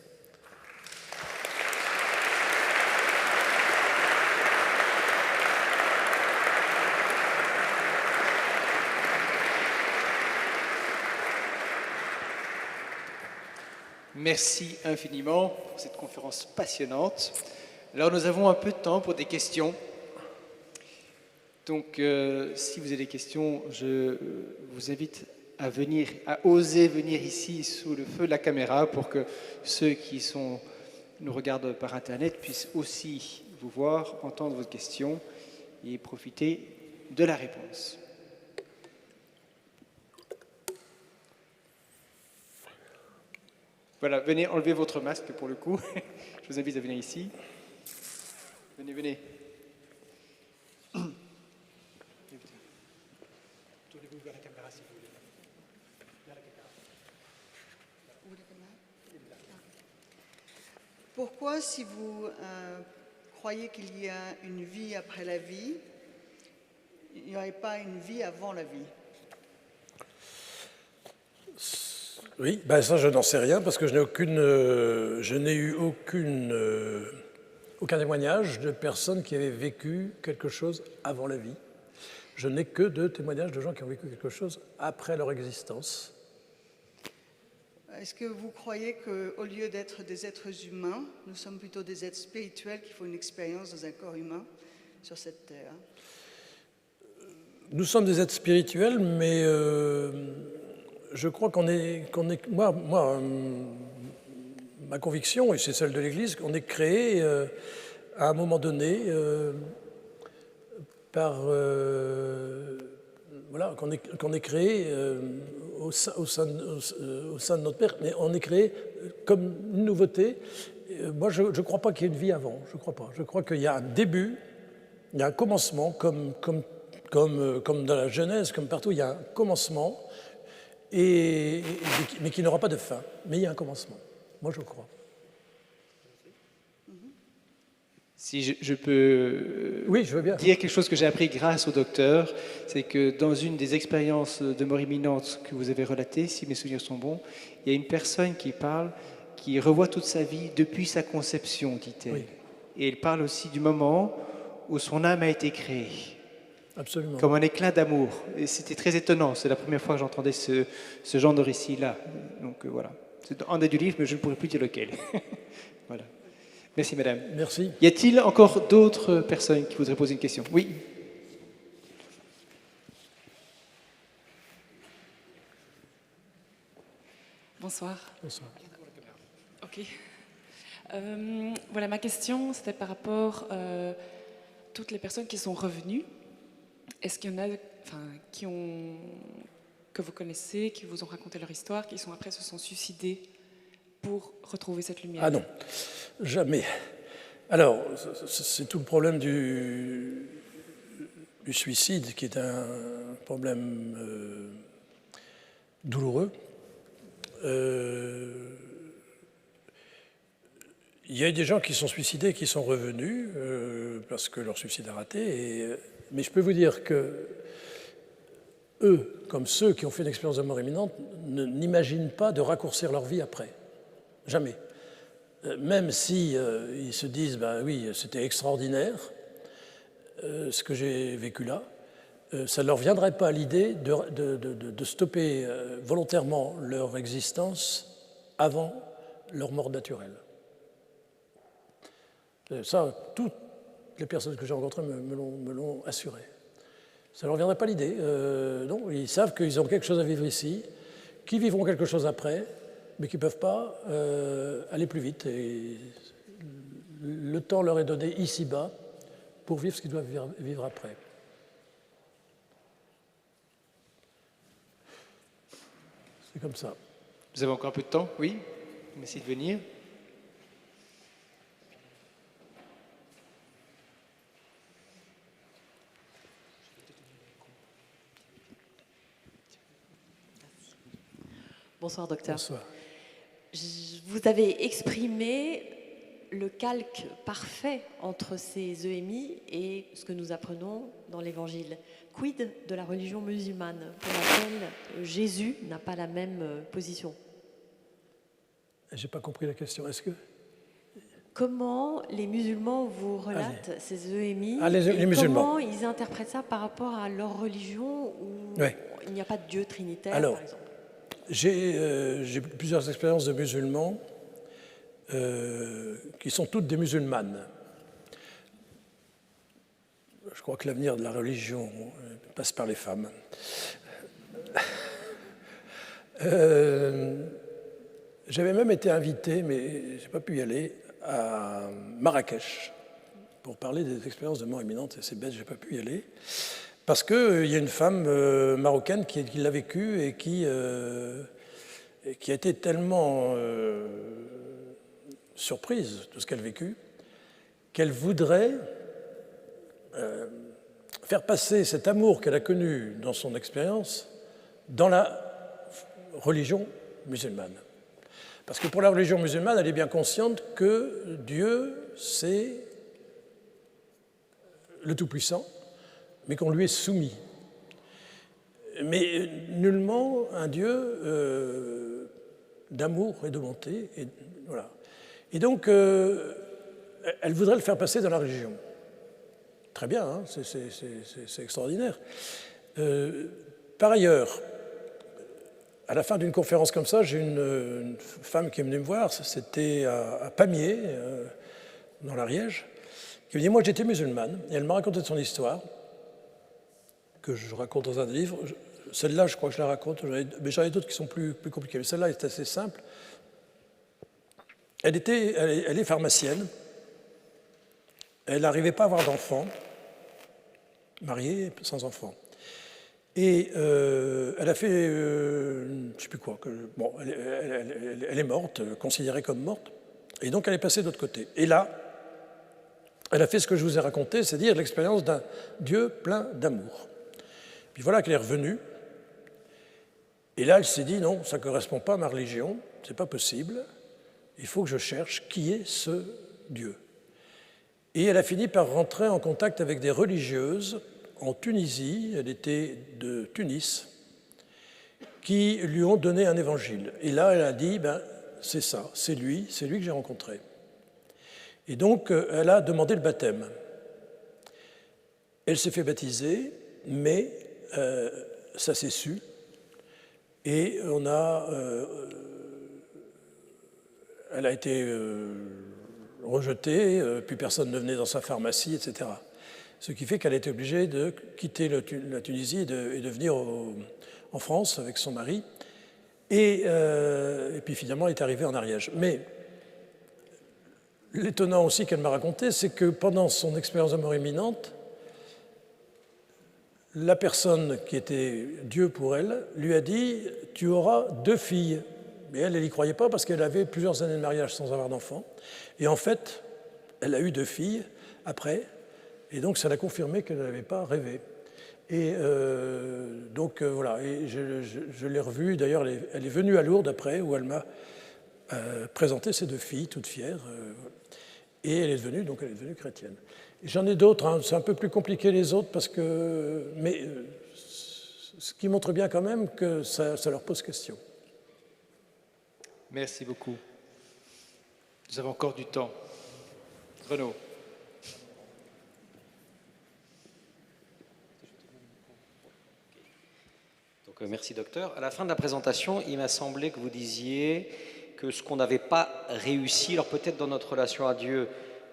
Merci infiniment pour cette conférence passionnante. Alors nous avons un peu de temps pour des questions. Donc si vous avez des questions, je vous invite à oser venir ici sous le feu de la caméra pour que ceux qui nous regardent par Internet puissent aussi vous voir, entendre votre question et profiter de la réponse. Voilà, venez enlever votre masque pour le coup. Je vous invite à venir ici. Venez, venez. Tournez-vous vers la caméra si vous voulez. Vers la caméra. Pourquoi, si vous croyez qu'il y a une vie après la vie, il n'y aurait pas une vie avant la vie? Oui, ben ça je n'en sais rien parce que je n'ai eu aucun témoignage de personnes qui avaient vécu quelque chose avant la vie. Je n'ai que de témoignages de gens qui ont vécu quelque chose après leur existence. Est-ce que vous croyez qu'au lieu d'être des êtres humains, nous sommes plutôt des êtres spirituels qui font une expérience dans un corps humain sur cette terre? Nous sommes des êtres spirituels, mais je crois ma conviction, et c'est celle de l'Église, qu'on est créé à un moment donné qu'on est créé au sein de notre Père, mais on est créé comme une nouveauté. Moi, je ne crois pas qu'il y ait une vie avant, je ne crois pas. Je crois qu'il y a un début, il y a un commencement, comme dans la Genèse, comme partout, il y a un commencement, mais qui n'aura pas de fin. Mais il y a un commencement, moi je crois. Si je peux oui, je veux bien dire quelque chose que j'ai appris grâce au docteur, c'est que dans une des expériences de mort imminente que vous avez relatées, si mes souvenirs sont bons, il y a une personne qui parle, qui revoit toute sa vie depuis sa conception, dit-elle. Oui. Et elle parle aussi du moment où son âme a été créée. Absolument. Comme un éclat d'amour. Et c'était très étonnant, c'est la première fois que j'entendais ce genre de récit-là. Donc voilà, c'est un des du livre, mais je ne pourrais plus dire lequel. Voilà. Merci, madame. Merci. Y a-t-il encore d'autres personnes qui voudraient poser une question? Oui. Bonsoir. Bonsoir. Ok. Voilà, ma question, c'était par rapport à toutes les personnes qui sont revenues. Est-ce qu'il y en a que vous connaissez, qui vous ont raconté leur histoire, qui après se sont suicidés pour retrouver cette lumière? Ah non, jamais. Alors, c'est tout le problème du suicide, qui est un problème douloureux. Il y a eu des gens qui sont suicidés, qui sont revenus, parce que leur suicide a raté. Mais je peux vous dire que eux, comme ceux qui ont fait une expérience de mort imminente, n'imaginent pas de raccourcir leur vie après. Jamais. Même si ils se disent, ben oui, c'était extraordinaire, ce que j'ai vécu là, ça ne leur viendrait pas à l'idée de stopper volontairement leur existence avant leur mort naturelle. Ça, toutes les personnes que j'ai rencontrées me l'ont assuré. Ça ne leur viendrait pas l'idée. Non, ils savent qu'ils ont quelque chose à vivre ici, qu'ils vivront quelque chose après, mais qui ne peuvent pas aller plus vite. Et le temps leur est donné ici-bas pour vivre ce qu'ils doivent vivre après. C'est comme ça. Vous avez encore un peu de temps? Oui. Merci de venir. Bonsoir, docteur. Bonsoir. Vous avez exprimé le calque parfait entre ces EMI et ce que nous apprenons dans l'Évangile. Quid de la religion musulmane, pour laquelle Jésus n'a pas la même position? Je n'ai pas compris la question. Est-ce que... Comment les musulmans vous relatent ces EMI les musulmans. Comment ils interprètent ça par rapport à leur religion où il n'y a pas de Dieu trinitaire, alors, par exemple? J'ai plusieurs expériences de musulmans qui sont toutes des musulmanes. Je crois que l'avenir de la religion passe par les femmes. J'avais même été invité, mais je n'ai pas pu y aller, à Marrakech pour parler des expériences de mort imminente. C'est bête, je n'ai pas pu y aller. Parce qu'il y a une femme marocaine qui l'a vécu et qui a été tellement surprise de ce qu'elle a vécu qu'elle voudrait faire passer cet amour qu'elle a connu dans son expérience dans la religion musulmane. Parce que pour la religion musulmane, elle est bien consciente que Dieu, c'est le Tout-Puissant, mais qu'on lui est soumis. Mais nullement un Dieu d'amour et de bonté. Et, voilà. Et donc, elle voudrait le faire passer dans la religion. Très bien, hein, c'est extraordinaire. Par ailleurs, à la fin d'une conférence comme ça, j'ai une femme qui est venue me voir, c'était à Pamiers, dans l'Ariège, qui me dit « Moi, j'étais musulmane », et elle m'a raconté son histoire, que je raconte dans un livre. Celle-là, je crois que je la raconte, mais j'en ai d'autres qui sont plus compliquées. Mais celle-là est assez simple. Elle est pharmacienne. Elle n'arrivait pas à avoir d'enfants, mariée, sans enfants. Et elle a fait, je ne sais plus quoi, bon, elle est morte, considérée comme morte, et donc elle est passée de l'autre côté. Et là, elle a fait ce que je vous ai raconté, c'est-à-dire l'expérience d'un Dieu plein d'amour. Puis voilà qu'elle est revenue, et là elle s'est dit, non, ça ne correspond pas à ma religion, c'est pas possible, il faut que je cherche qui est ce Dieu. Et elle a fini par rentrer en contact avec des religieuses en Tunisie, elle était de Tunis, qui lui ont donné un évangile. Et là, elle a dit, ben, c'est ça, c'est lui que j'ai rencontré. Et donc, elle a demandé le baptême. Elle s'est fait baptiser, mais ça s'est su. Et elle a été rejetée, puis personne ne venait dans sa pharmacie, etc. Ce qui fait qu'elle a été obligée de quitter la Tunisie et de venir en France avec son mari. Et puis finalement, elle est arrivée en Ariège. Mais l'étonnant aussi qu'elle m'a raconté, c'est que pendant son expérience de mort imminente, la personne qui était Dieu pour elle lui a dit « Tu auras 2 filles ». Mais elle n'y croyait pas parce qu'elle avait plusieurs années de mariage sans avoir d'enfant. Et en fait, elle a eu 2 filles après. Et donc, ça l'a confirmé qu'elle n'avait pas rêvé. Et donc, voilà. Et je l'ai revue. D'ailleurs, elle est venue à Lourdes après, où elle m'a présenté ses 2 filles, toutes fières. Et elle est devenue chrétienne. J'en ai d'autres. Hein. C'est un peu plus compliqué les autres, parce que, mais ce qui montre bien quand même que ça leur pose question. Merci beaucoup. Nous avons encore du temps. Renaud. Merci docteur. À la fin de la présentation, il m'a semblé que vous disiez que ce qu'on n'avait pas réussi, alors peut-être dans notre relation à Dieu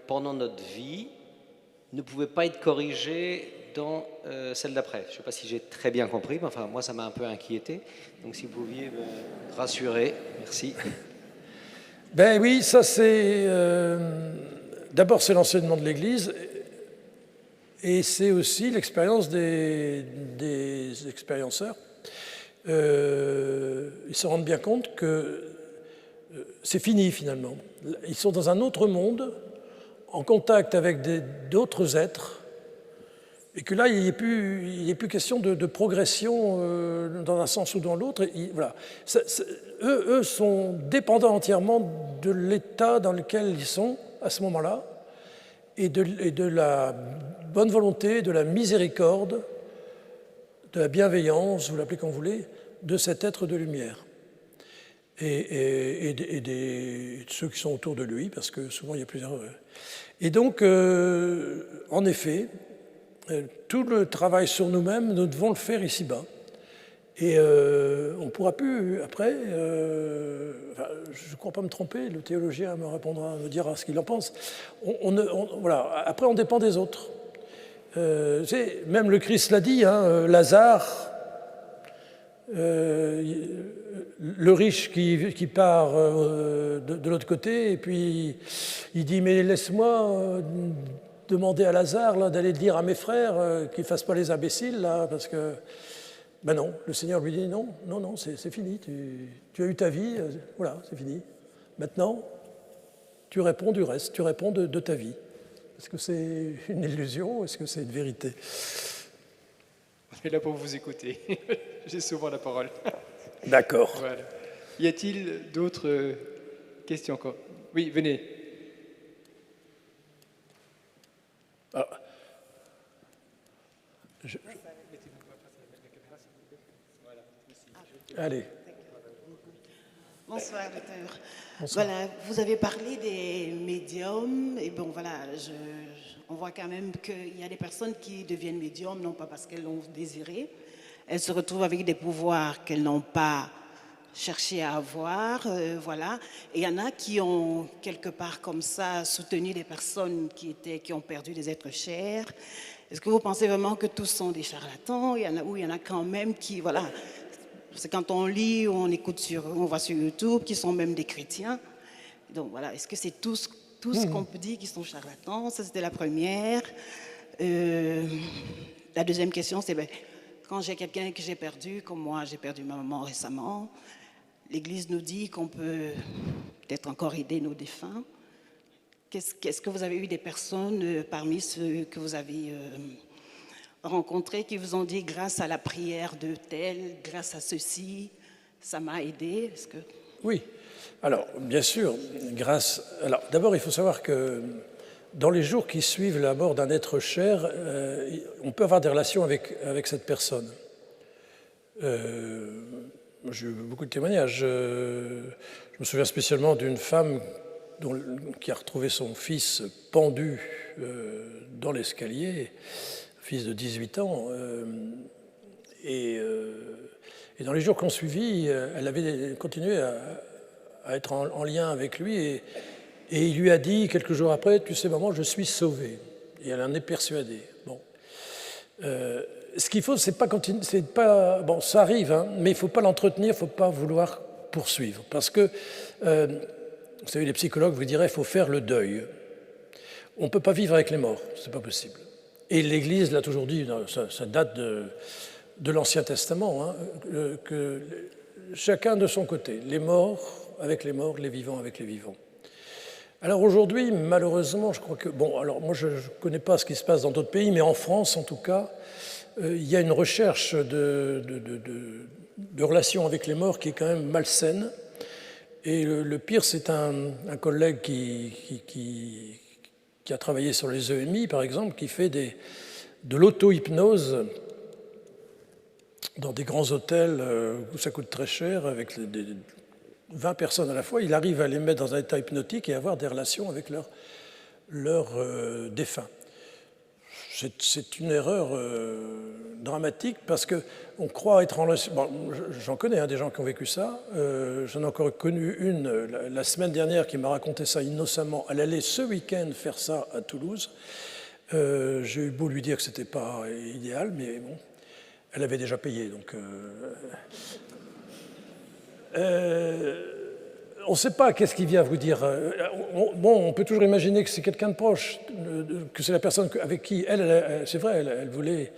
pendant notre vie, ne pouvait pas être corrigé dans celle d'après. Je ne sais pas si j'ai très bien compris, mais enfin moi ça m'a un peu inquiété. Donc si vous pouviez me rassurer, merci. Ben oui, ça c'est... D'abord c'est l'enseignement de l'Église et c'est aussi l'expérience des expérienceurs. Ils se rendent bien compte que c'est fini finalement. Ils sont dans un autre monde, en contact avec d'autres êtres, et que là, il n'est plus question de progression dans un sens ou dans l'autre. Voilà. Eux sont dépendants entièrement de l'état dans lequel ils sont à ce moment-là, et de la bonne volonté, de la miséricorde, de la bienveillance, vous l'appelez comme vous voulez, de cet être de lumière. Et de ceux qui sont autour de lui, parce que souvent il y a plusieurs... Et donc, en effet, tout le travail sur nous-mêmes, nous devons le faire ici-bas. Et on ne pourra plus, après, enfin, je ne crois pas me tromper, le théologien me répondra, me dira ce qu'il en pense. Voilà. Après, on dépend des autres. Même le Christ l'a dit, hein, Lazare, le riche qui part de l'autre côté, et puis il dit, mais laisse-moi demander à Lazare d'aller dire à mes frères qu'ils ne fassent pas les imbéciles, là, parce que... Ben non, le Seigneur lui dit non, c'est fini, tu as eu ta vie, voilà, c'est fini. Maintenant, tu réponds du reste, tu réponds de ta vie. Est-ce que c'est une illusion ou est-ce que c'est une vérité? On est là pour vous écouter. J'ai souvent la parole. D'accord. Voilà. Y a-t-il d'autres questions encore? Oui, venez. Ah. Allez. Bonsoir, docteur. Bonsoir. Voilà, vous avez parlé des médiums, et bon, voilà, on voit quand même qu'il y a des personnes qui deviennent médiums, non pas parce qu'elles l'ont désiré, elles se retrouvent avec des pouvoirs qu'elles n'ont pas cherché à avoir, voilà. Et il y en a qui ont, quelque part comme ça, soutenu des personnes qui ont perdu des êtres chers. Est-ce que vous pensez vraiment que tous sont des charlatans? Il y en a quand même qui, voilà... C'est quand on lit ou on écoute on voit sur YouTube, qui sont même des chrétiens. Donc voilà, est-ce que c'est tous qu'on peut dire qui sont charlatans? Ça, c'était la première. La deuxième question, c'est quand j'ai quelqu'un que j'ai perdu, comme moi, j'ai perdu ma maman récemment, l'Église nous dit qu'on peut peut-être encore aider nos défunts. Qu'est-ce que vous avez eu des personnes parmi ceux que vous avez rencontrés qui vous ont dit grâce à la prière de tel, grâce à ceci, ça m'a aidé? Oui, alors bien sûr, Alors d'abord, il faut savoir que dans les jours qui suivent la mort d'un être cher, on peut avoir des relations avec cette personne. J'ai eu beaucoup de témoignages. Je me souviens spécialement d'une femme qui a retrouvé son fils pendu dans l'escalier, fils de 18 ans, et dans les jours qui ont suivi, elle avait continué à être en lien avec lui, et il lui a dit quelques jours après, tu sais maman, je suis sauvée, et elle en est persuadée. Bon. Ce qu'il faut, c'est pas, bon, ça arrive, hein, mais il ne faut pas l'entretenir, il ne faut pas vouloir poursuivre, parce que, vous savez, les psychologues vous diraient, il faut faire le deuil. On ne peut pas vivre avec les morts, c'est pas possible. Et l'Église l'a toujours dit, ça date de l'Ancien Testament, hein, que chacun de son côté, les morts avec les morts, les vivants avec les vivants. Alors aujourd'hui, malheureusement, je crois que... Bon, alors moi je ne connais pas ce qui se passe dans d'autres pays, mais en France en tout cas, il y a une recherche de relations avec les morts qui est quand même malsaine. Et le pire, c'est un collègue qui a travaillé sur les EMI, par exemple, qui fait de l'auto-hypnose dans des grands hôtels où ça coûte très cher, avec 20 personnes à la fois. Il arrive à les mettre dans un état hypnotique et avoir des relations avec leurs défunts. C'est une erreur dramatique parce qu'on croit être en relation... Bon, j'en connais des gens qui ont vécu ça. J'en ai encore connu une la semaine dernière qui m'a raconté ça innocemment. Elle allait ce week-end faire ça à Toulouse. J'ai eu beau lui dire que ce n'était pas idéal, mais bon, elle avait déjà payé. Donc, on ne sait pas qu'est-ce qui vient vous dire. Bon, on peut toujours imaginer que c'est quelqu'un de proche, que c'est la personne avec qui, c'est vrai, elle voulait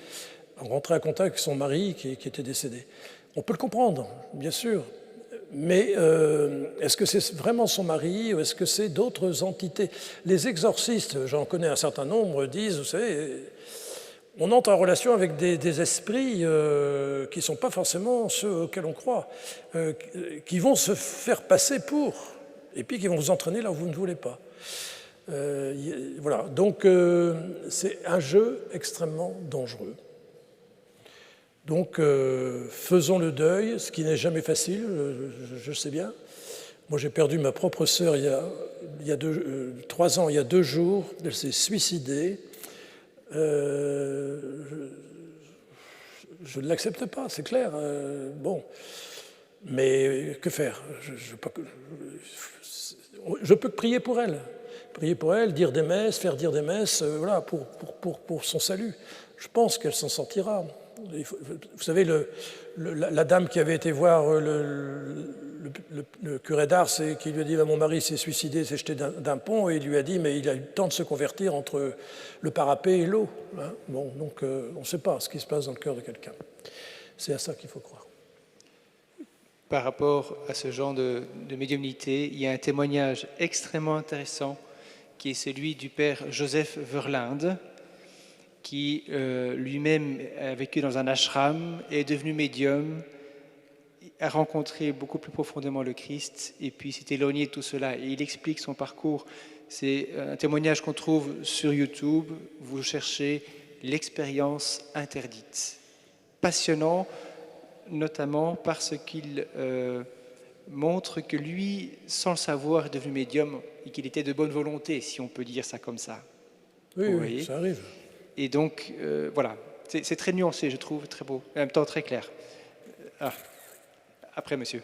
rentrer en contact avec son mari qui était décédé. On peut le comprendre, bien sûr, mais est-ce que c'est vraiment son mari ou est-ce que c'est d'autres entités? Les exorcistes, j'en connais un certain nombre, disent, vous savez, on entre en relation avec des esprits qui ne sont pas forcément ceux auxquels on croit, qui vont se faire passer pour, et puis qui vont vous entraîner là où vous ne voulez pas. Voilà, donc c'est un jeu extrêmement dangereux. Donc faisons le deuil, ce qui n'est jamais facile, je sais bien. Moi j'ai perdu ma propre sœur il y a 3 ans, il y a 2 jours, elle s'est suicidée. je ne l'accepte pas, c'est clair. Bon, mais que faire? Je peux prier pour elle, dire des messes, faire dire des messes, voilà, pour son salut. Je pense qu'elle s'en sortira. Vous savez, la dame qui avait été voir le curé d'Ars et qui lui a dit mon mari s'est suicidé, s'est jeté d'un pont, et il lui a dit mais il a eu le temps de se convertir entre le parapet et l'eau. Hein. Bon, donc on ne sait pas ce qui se passe dans le cœur de quelqu'un. C'est à ça qu'il faut croire. Par rapport à ce genre de médiumnité, il y a un témoignage extrêmement intéressant qui est celui du père Joseph Verlinde, qui lui-même a vécu dans un ashram, est devenu médium, a rencontré beaucoup plus profondément le Christ et puis s'est éloigné de tout cela. Et il explique son parcours. C'est un témoignage qu'on trouve sur YouTube. Vous cherchez l'expérience interdite. Passionnant, notamment parce qu'il montre que lui, sans le savoir, est devenu médium et qu'il était de bonne volonté, si on peut dire ça comme ça. Oui, ça arrive. Et donc, voilà, c'est très nuancé, je trouve, très beau, en même temps très clair. Après, monsieur.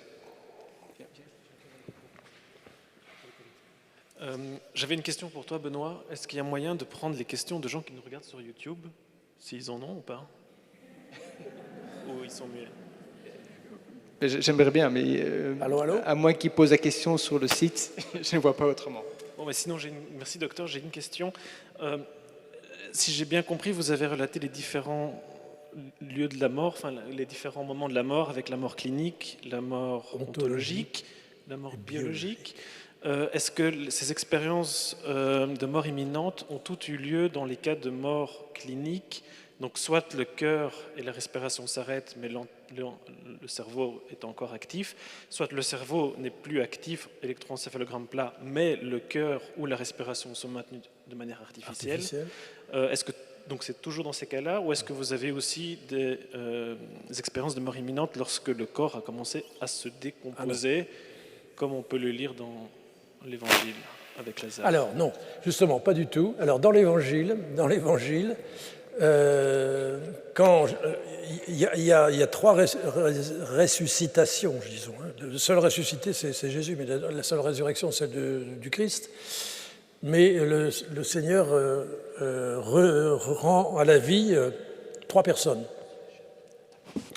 J'avais une question pour toi, Benoît. Est-ce qu'il y a moyen de prendre les questions de gens qui nous regardent sur YouTube, s'ils en ont ou pas? Ou ils sont muets? J'aimerais bien, mais allô à moins qu'ils posent la question sur le site, je ne vois pas autrement. Bon, mais sinon, merci docteur, j'ai une question. Si j'ai bien compris, vous avez relaté les différents lieux de la mort, enfin les différents moments de la mort, avec la mort clinique, la mort ontologique, la mort biologique. Est-ce que ces expériences de mort imminente ont toutes eu lieu dans les cas de mort clinique? Donc soit le cœur et la respiration s'arrêtent, mais le cerveau est encore actif, soit le cerveau n'est plus actif, électroencéphalogramme plat, mais le cœur ou la respiration sont maintenus de manière artificielle. Est-ce que donc c'est toujours dans ces cas-là, ou est-ce que vous avez aussi des expériences de mort imminente lorsque le corps a commencé à se décomposer, comme on peut le lire dans l'Évangile avec Lazare? Alors non, justement, pas du tout. Alors dans l'Évangile, quand il y a trois ressuscitations, disons. Le seul ressuscité, c'est Jésus, mais la seule résurrection, c'est celle du Christ. Mais le Seigneur rend à la vie trois personnes.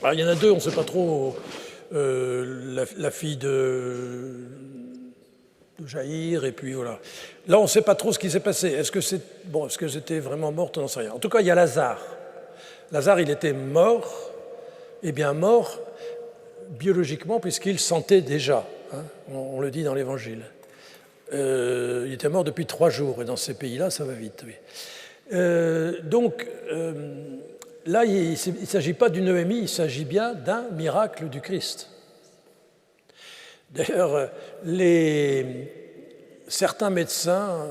Alors, il y en a deux, on ne sait pas trop. La fille de Jaïr, et puis voilà. Là, on ne sait pas trop ce qui s'est passé. Est-ce que c'était vraiment morte? On n'en sait rien. En tout cas, il y a Lazare. Lazare, il était mort, et bien mort biologiquement, puisqu'il sentait déjà. Hein, on le dit dans l'Évangile. Il était mort depuis 3 jours, et dans ces pays-là, ça va vite. Oui. Donc, là, il ne s'agit pas d'une EMI, il s'agit bien d'un miracle du Christ. D'ailleurs, certains médecins,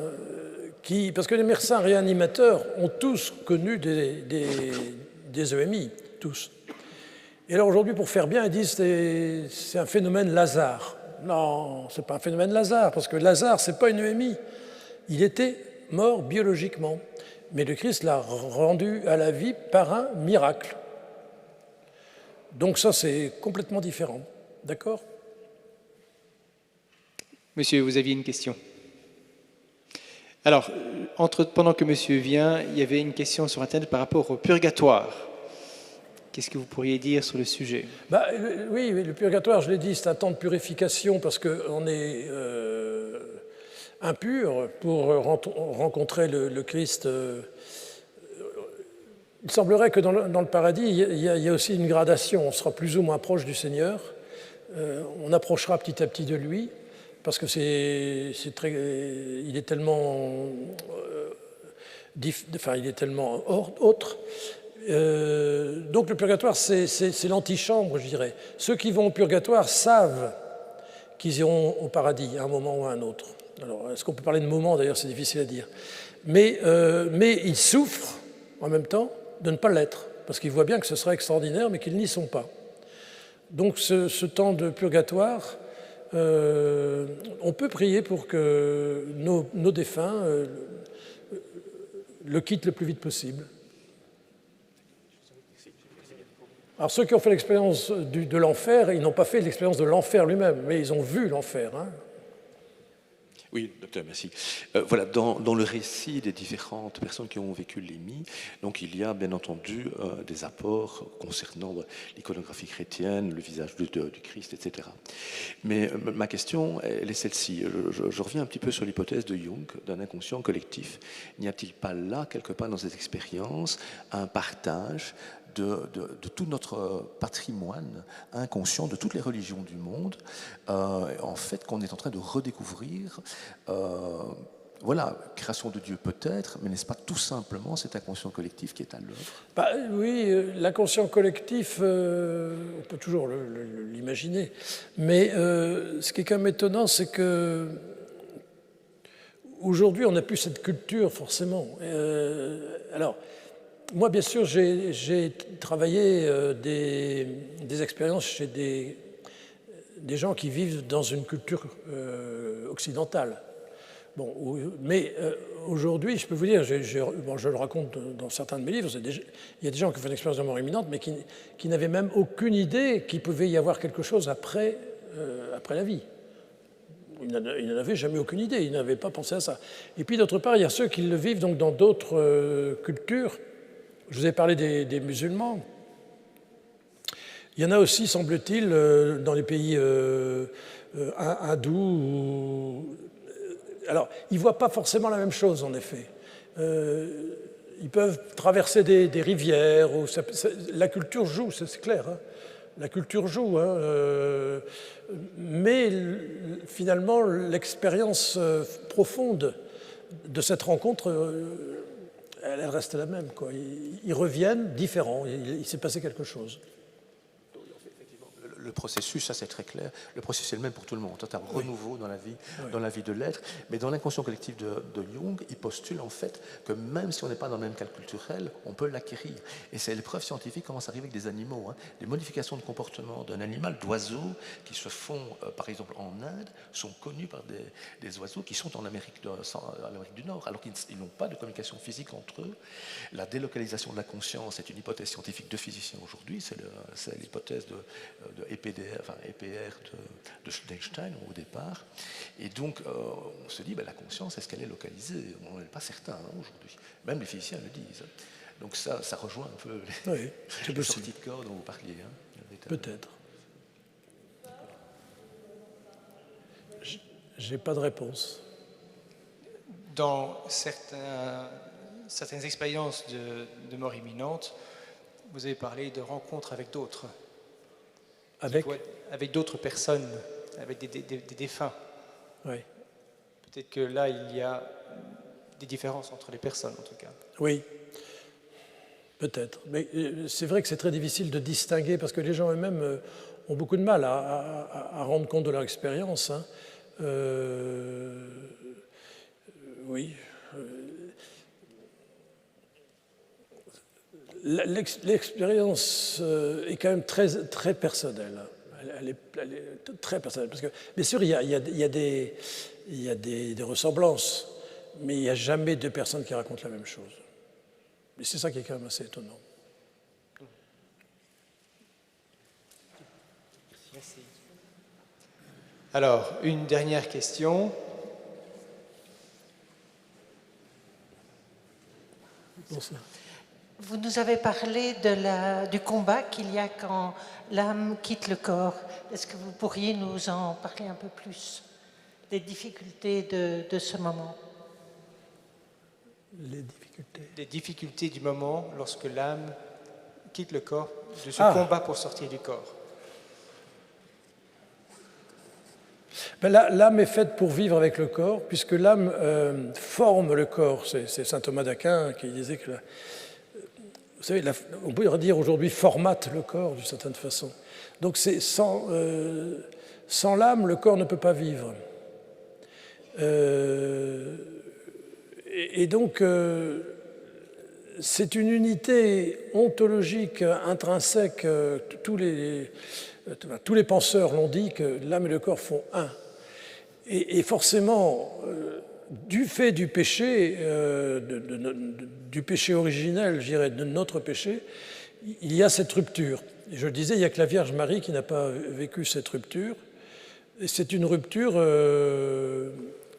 parce que les médecins réanimateurs ont tous connu des EMI, tous. Et alors aujourd'hui, pour faire bien, ils disent que c'est un phénomène Lazare. Non, ce n'est pas un phénomène Lazare, parce que Lazare, ce n'est pas une EMI. Il était mort biologiquement. Mais le Christ l'a rendu à la vie par un miracle. Donc ça, c'est complètement différent. D'accord ? Monsieur, vous aviez une question. Alors, pendant que monsieur vient, il y avait une question sur Internet par rapport au purgatoire. Qu'est-ce que vous pourriez dire sur le sujet ? Oui, le purgatoire, je l'ai dit, c'est un temps de purification parce qu'on est impur pour rencontrer le Christ. Il semblerait que dans le paradis, il y a aussi une gradation. On sera plus ou moins proche du Seigneur. On approchera petit à petit de lui parce que il est tellement autre. Donc le purgatoire, c'est l'antichambre, je dirais. Ceux qui vont au purgatoire savent qu'ils iront au paradis à un moment ou à un autre. Alors, est-ce qu'on peut parler de moment, d'ailleurs, c'est difficile à dire. Mais ils souffrent, en même temps, de ne pas l'être, parce qu'ils voient bien que ce serait extraordinaire, mais qu'ils n'y sont pas. Donc ce temps de purgatoire, on peut prier pour que nos défunts le quittent le plus vite possible. Alors ceux qui ont fait l'expérience de l'enfer, ils n'ont pas fait l'expérience de l'enfer lui-même, mais ils ont vu l'enfer. Hein. Oui, docteur, merci. Voilà, dans le récit des différentes personnes qui ont vécu l'EMI, donc il y a bien entendu des apports concernant l'iconographie chrétienne, le visage du Christ, etc. Mais ma question, elle est celle-ci. Je reviens un petit peu sur l'hypothèse de Jung d'un inconscient collectif. N'y a-t-il pas là, quelque part dans cette expérience, un partage de tout notre patrimoine inconscient, de toutes les religions du monde, en fait, qu'on est en train de redécouvrir. Voilà, création de Dieu peut-être, mais n'est-ce pas tout simplement cet inconscient collectif qui est à l'œuvre? Oui, l'inconscient collectif, on peut toujours l'imaginer, mais ce qui est quand même étonnant, c'est que aujourd'hui, on n'a plus cette culture forcément. Alors, moi, bien sûr, j'ai travaillé des expériences chez des gens qui vivent dans une culture occidentale. Bon, mais aujourd'hui, je peux vous dire, je le raconte dans certains de mes livres, il y a des gens qui font une expérience de mort imminente, mais qui n'avaient même aucune idée qu'il pouvait y avoir quelque chose après la vie. Ils n'en avaient jamais aucune idée, ils n'avaient pas pensé à ça. Et puis d'autre part, il y a ceux qui le vivent donc dans d'autres cultures. Je vous ai parlé des musulmans. Il y en a aussi, semble-t-il, dans les pays hindous. Alors, ils ne voient pas forcément la même chose, en effet. Ils peuvent traverser des rivières. La culture joue, c'est clair. Hein. La culture joue. Hein, mais finalement, l'expérience profonde de cette rencontre... elle reste la même, quoi. Ils reviennent différents, il s'est passé quelque chose. Le processus, ça c'est très clair, le processus est le même pour tout le monde, c'est un renouveau dans la vie de l'être, mais dans l'inconscient collectif de Jung, il postule en fait que même si on n'est pas dans le même cadre culturel, on peut l'acquérir. Et c'est les preuves scientifiques commencent à arriver avec des animaux. Hein. Les modifications de comportement d'un animal, d'oiseaux, qui se font, par exemple en Inde, sont connues par des oiseaux qui sont en Amérique du Nord, alors qu'ils n'ont pas de communication physique entre eux. La délocalisation de la conscience est une hypothèse scientifique de physiciens aujourd'hui, c'est l'hypothèse de EPR d'Einstein au départ. Et donc, on se dit, la conscience, est-ce qu'elle est localisée? On n'est pas certain aujourd'hui. Même les physiciens le disent. Donc ça rejoint un peu les sorties de corps dont vous parliez. Hein, peut-être. J'ai pas de réponse. Dans certaines expériences de mort imminente, vous avez parlé de rencontres avec d'autres. Avec d'autres personnes, avec des défunts. Oui. Peut-être que là, il y a des différences entre les personnes, en tout cas. Oui, peut-être. Mais c'est vrai que c'est très difficile de distinguer, parce que les gens eux-mêmes ont beaucoup de mal à rendre compte de leur expérience. Hein. Oui. L'expérience est quand même très, très personnelle. Elle est très personnelle. Parce que, bien sûr, il y a des ressemblances, mais il n'y a jamais deux personnes qui racontent la même chose. Et c'est ça qui est quand même assez étonnant. Merci. Alors, une dernière question. Bonsoir. Vous nous avez parlé du combat qu'il y a quand l'âme quitte le corps. Est-ce que vous pourriez nous en parler un peu plus, des difficultés de ce moment? Les difficultés. Des difficultés du moment lorsque l'âme quitte le corps, de ce combat pour sortir du corps. L'âme est faite pour vivre avec le corps, puisque l'âme forme le corps. C'est saint Thomas d'Aquin qui disait que... Vous savez, on peut dire aujourd'hui formate le corps d'une certaine façon. Donc sans l'âme, le corps ne peut pas vivre. Et donc, c'est une unité ontologique intrinsèque. Tous les penseurs l'ont dit, que l'âme et le corps font un. Et forcément, du fait du péché, du péché originel, je dirais, de notre péché, il y a cette rupture. je le disais, il n'y a que la Vierge Marie qui n'a pas vécu cette rupture. Et c'est une rupture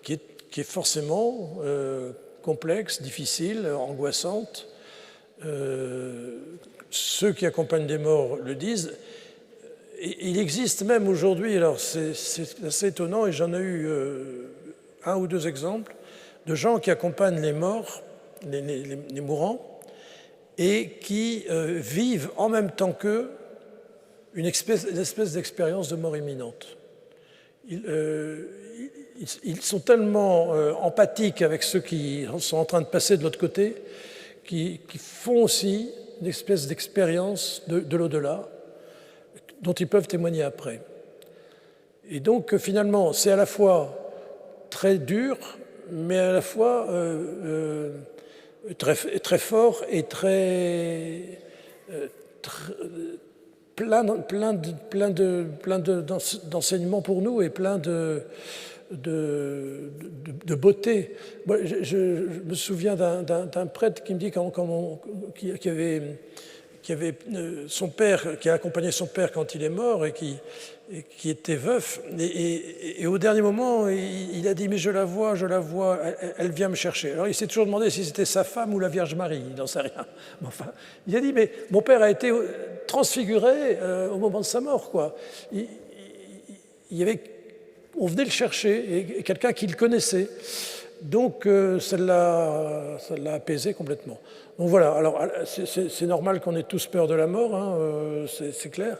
qui est forcément complexe, difficile, angoissante. Ceux qui accompagnent des morts le disent. Et il existe même aujourd'hui, alors c'est assez étonnant, et j'en ai eu un ou deux exemples, de gens qui accompagnent les morts, les mourants, et qui vivent en même temps qu'eux une espèce d'expérience de mort imminente. Ils sont tellement empathiques avec ceux qui sont en train de passer de l'autre côté, qui font aussi une espèce d'expérience de l'au-delà, dont ils peuvent témoigner après. Et donc finalement, c'est à la fois très dur, mais à la fois très fort et plein d'enseignements pour nous et plein de beauté. Moi, je me souviens d'un prêtre qui me dit qui avait son père, qui a accompagné son père quand il est mort et qui était veuf. Et au dernier moment, il a dit « mais je la vois, elle vient me chercher ». Alors il s'est toujours demandé si c'était sa femme ou la Vierge Marie, il n'en sait rien. Mais enfin, il a dit « mais mon père a été transfiguré au moment de sa mort, quoi ». On venait le chercher, et quelqu'un qui le connaissait. Donc ça l'a apaisé complètement. Donc voilà, alors c'est normal qu'on ait tous peur de la mort, hein, c'est clair,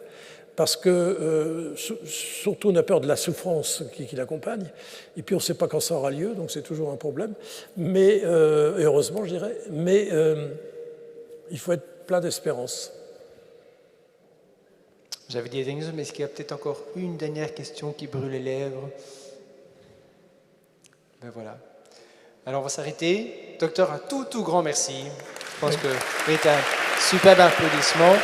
parce que surtout on a peur de la souffrance qui l'accompagne, et puis on ne sait pas quand ça aura lieu, donc c'est toujours un problème, mais heureusement je dirais, mais il faut être plein d'espérance. J'avais dit des choses, mais est-ce qu'il y a peut-être encore une dernière question qui brûle les lèvres? Ben voilà. Alors on va s'arrêter. Docteur, un tout grand merci. Je pense que c'est un superbe applaudissement.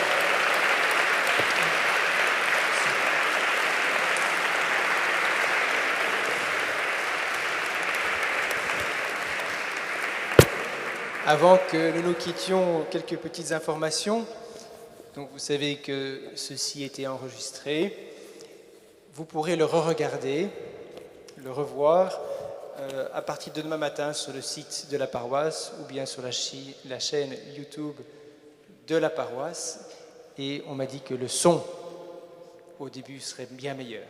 Avant que nous nous quittions, quelques petites informations. Donc vous savez que ceci était enregistré. Vous pourrez le re-regarder, le revoir à partir de demain matin sur le site de la paroisse ou bien sur la chaîne YouTube de la paroisse. Et on m'a dit que le son au début serait bien meilleur.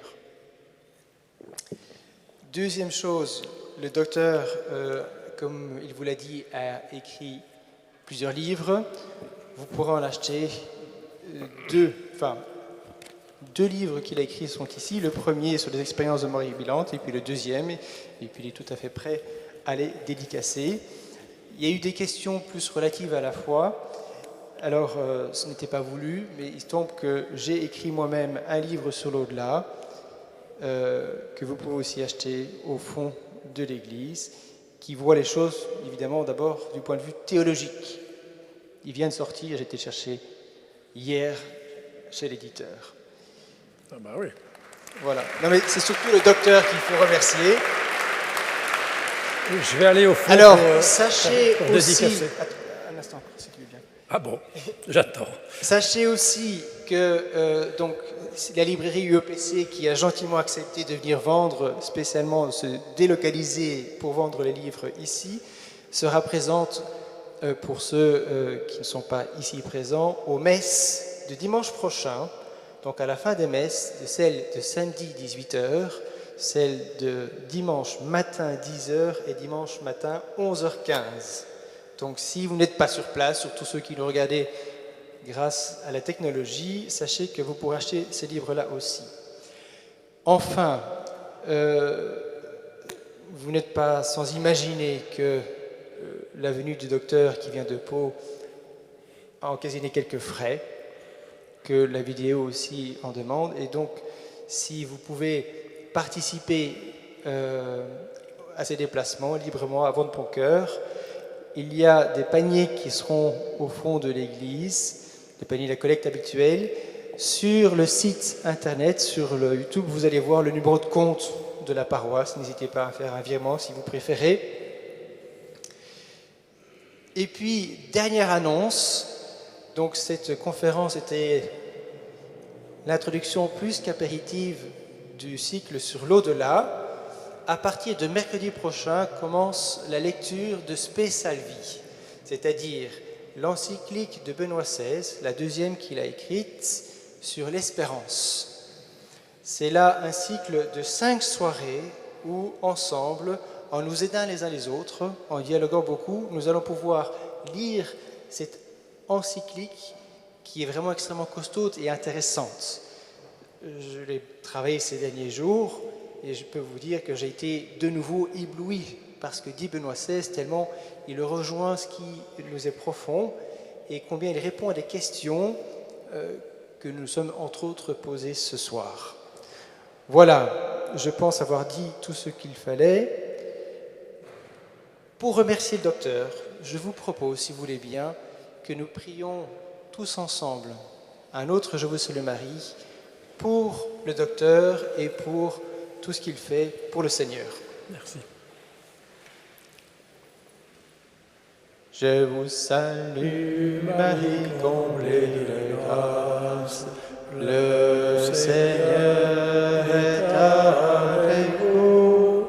Deuxième chose, le docteur, comme il vous l'a dit, a écrit plusieurs livres. Vous pourrez en acheter deux livres qu'il a écrits sont ici. Le premier sur les expériences de mort imminente, et puis le deuxième, et puis il est tout à fait prêt à les dédicacer. Il y a eu des questions plus relatives à la foi. Alors, ce n'était pas voulu, mais il se tombe que j'ai écrit moi-même un livre sur l'au-delà, que vous pouvez aussi acheter au fond de l'Église, qui voit les choses, évidemment, d'abord du point de vue théologique. Il vient de sortir, j'ai été chercher hier chez l'éditeur. Ah bah oui. Voilà. Non mais c'est surtout le docteur qu'il faut remercier. Je vais aller au fond. Alors, sachez aussi... Un instant, si tu veux bien. Ah bon, j'attends. Sachez aussi que donc, la librairie UEPC qui a gentiment accepté de venir vendre, spécialement se délocaliser pour vendre les livres ici, sera présente pour ceux qui ne sont pas ici présents aux messes de dimanche prochain. Donc à la fin des messes, celle de samedi 18h, celle de dimanche matin 10h et dimanche matin 11h15. Donc si vous n'êtes pas sur place, surtout ceux qui nous regardez grâce à la technologie, sachez que vous pourrez acheter ces livres-là aussi. Enfin, vous n'êtes pas sans imaginer que la venue du docteur qui vient de Pau a occasionné quelques frais, que la vidéo aussi en demande. Et donc, si vous pouvez participer à ces déplacements librement à votre bon cœur, il y a des paniers qui seront au fond de l'église, des paniers de la collecte habituelle. Sur le site internet, sur le YouTube, vous allez voir le numéro de compte de la paroisse. N'hésitez pas à faire un virement si vous préférez. Et puis, dernière annonce. Donc cette conférence était l'introduction plus qu'apéritive du cycle sur l'au-delà. À partir de mercredi prochain commence la lecture de Spe Salvi, c'est-à-dire l'encyclique de Benoît XVI, la deuxième qu'il a écrite sur l'espérance. C'est là un cycle de 5 soirées où, ensemble, en nous aidant les uns les autres, en dialoguant beaucoup, nous allons pouvoir lire cette encyclique qui est vraiment extrêmement costaude et intéressante. Je l'ai travaillé ces derniers jours et je peux vous dire que j'ai été de nouveau ébloui par ce que dit Benoît XVI, tellement il rejoint ce qui nous est profond et combien il répond à des questions que nous sommes entre autres posées ce soir. Voilà, je pense avoir dit tout ce qu'il fallait. Pour remercier le docteur, je vous propose, si vous voulez bien, que nous prions tous ensemble un autre Je vous salue Marie pour le docteur et pour tout ce qu'il fait pour le Seigneur. Merci. Je vous salue Marie, comblée de grâce, le Seigneur est avec vous.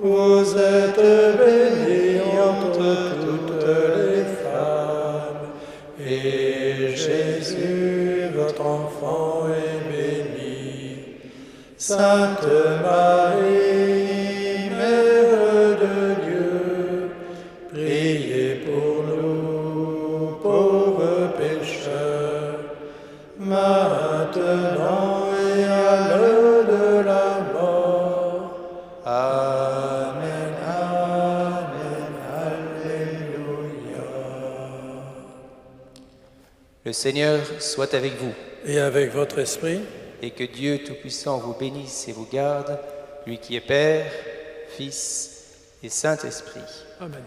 Vous êtes bénie entre toutes les femmes, et Jésus, votre enfant, est béni. Sainte Marie, Mère de Dieu, priez pour nous, pauvres pécheurs, maintenant et à l'heure de la mort. Amen, amen, alléluia. Le Seigneur soit avec vous. Et avec votre esprit. Et que Dieu Tout-Puissant vous bénisse et vous garde, lui qui est Père, Fils et Saint-Esprit. Amen.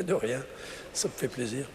De rien, ça me fait plaisir.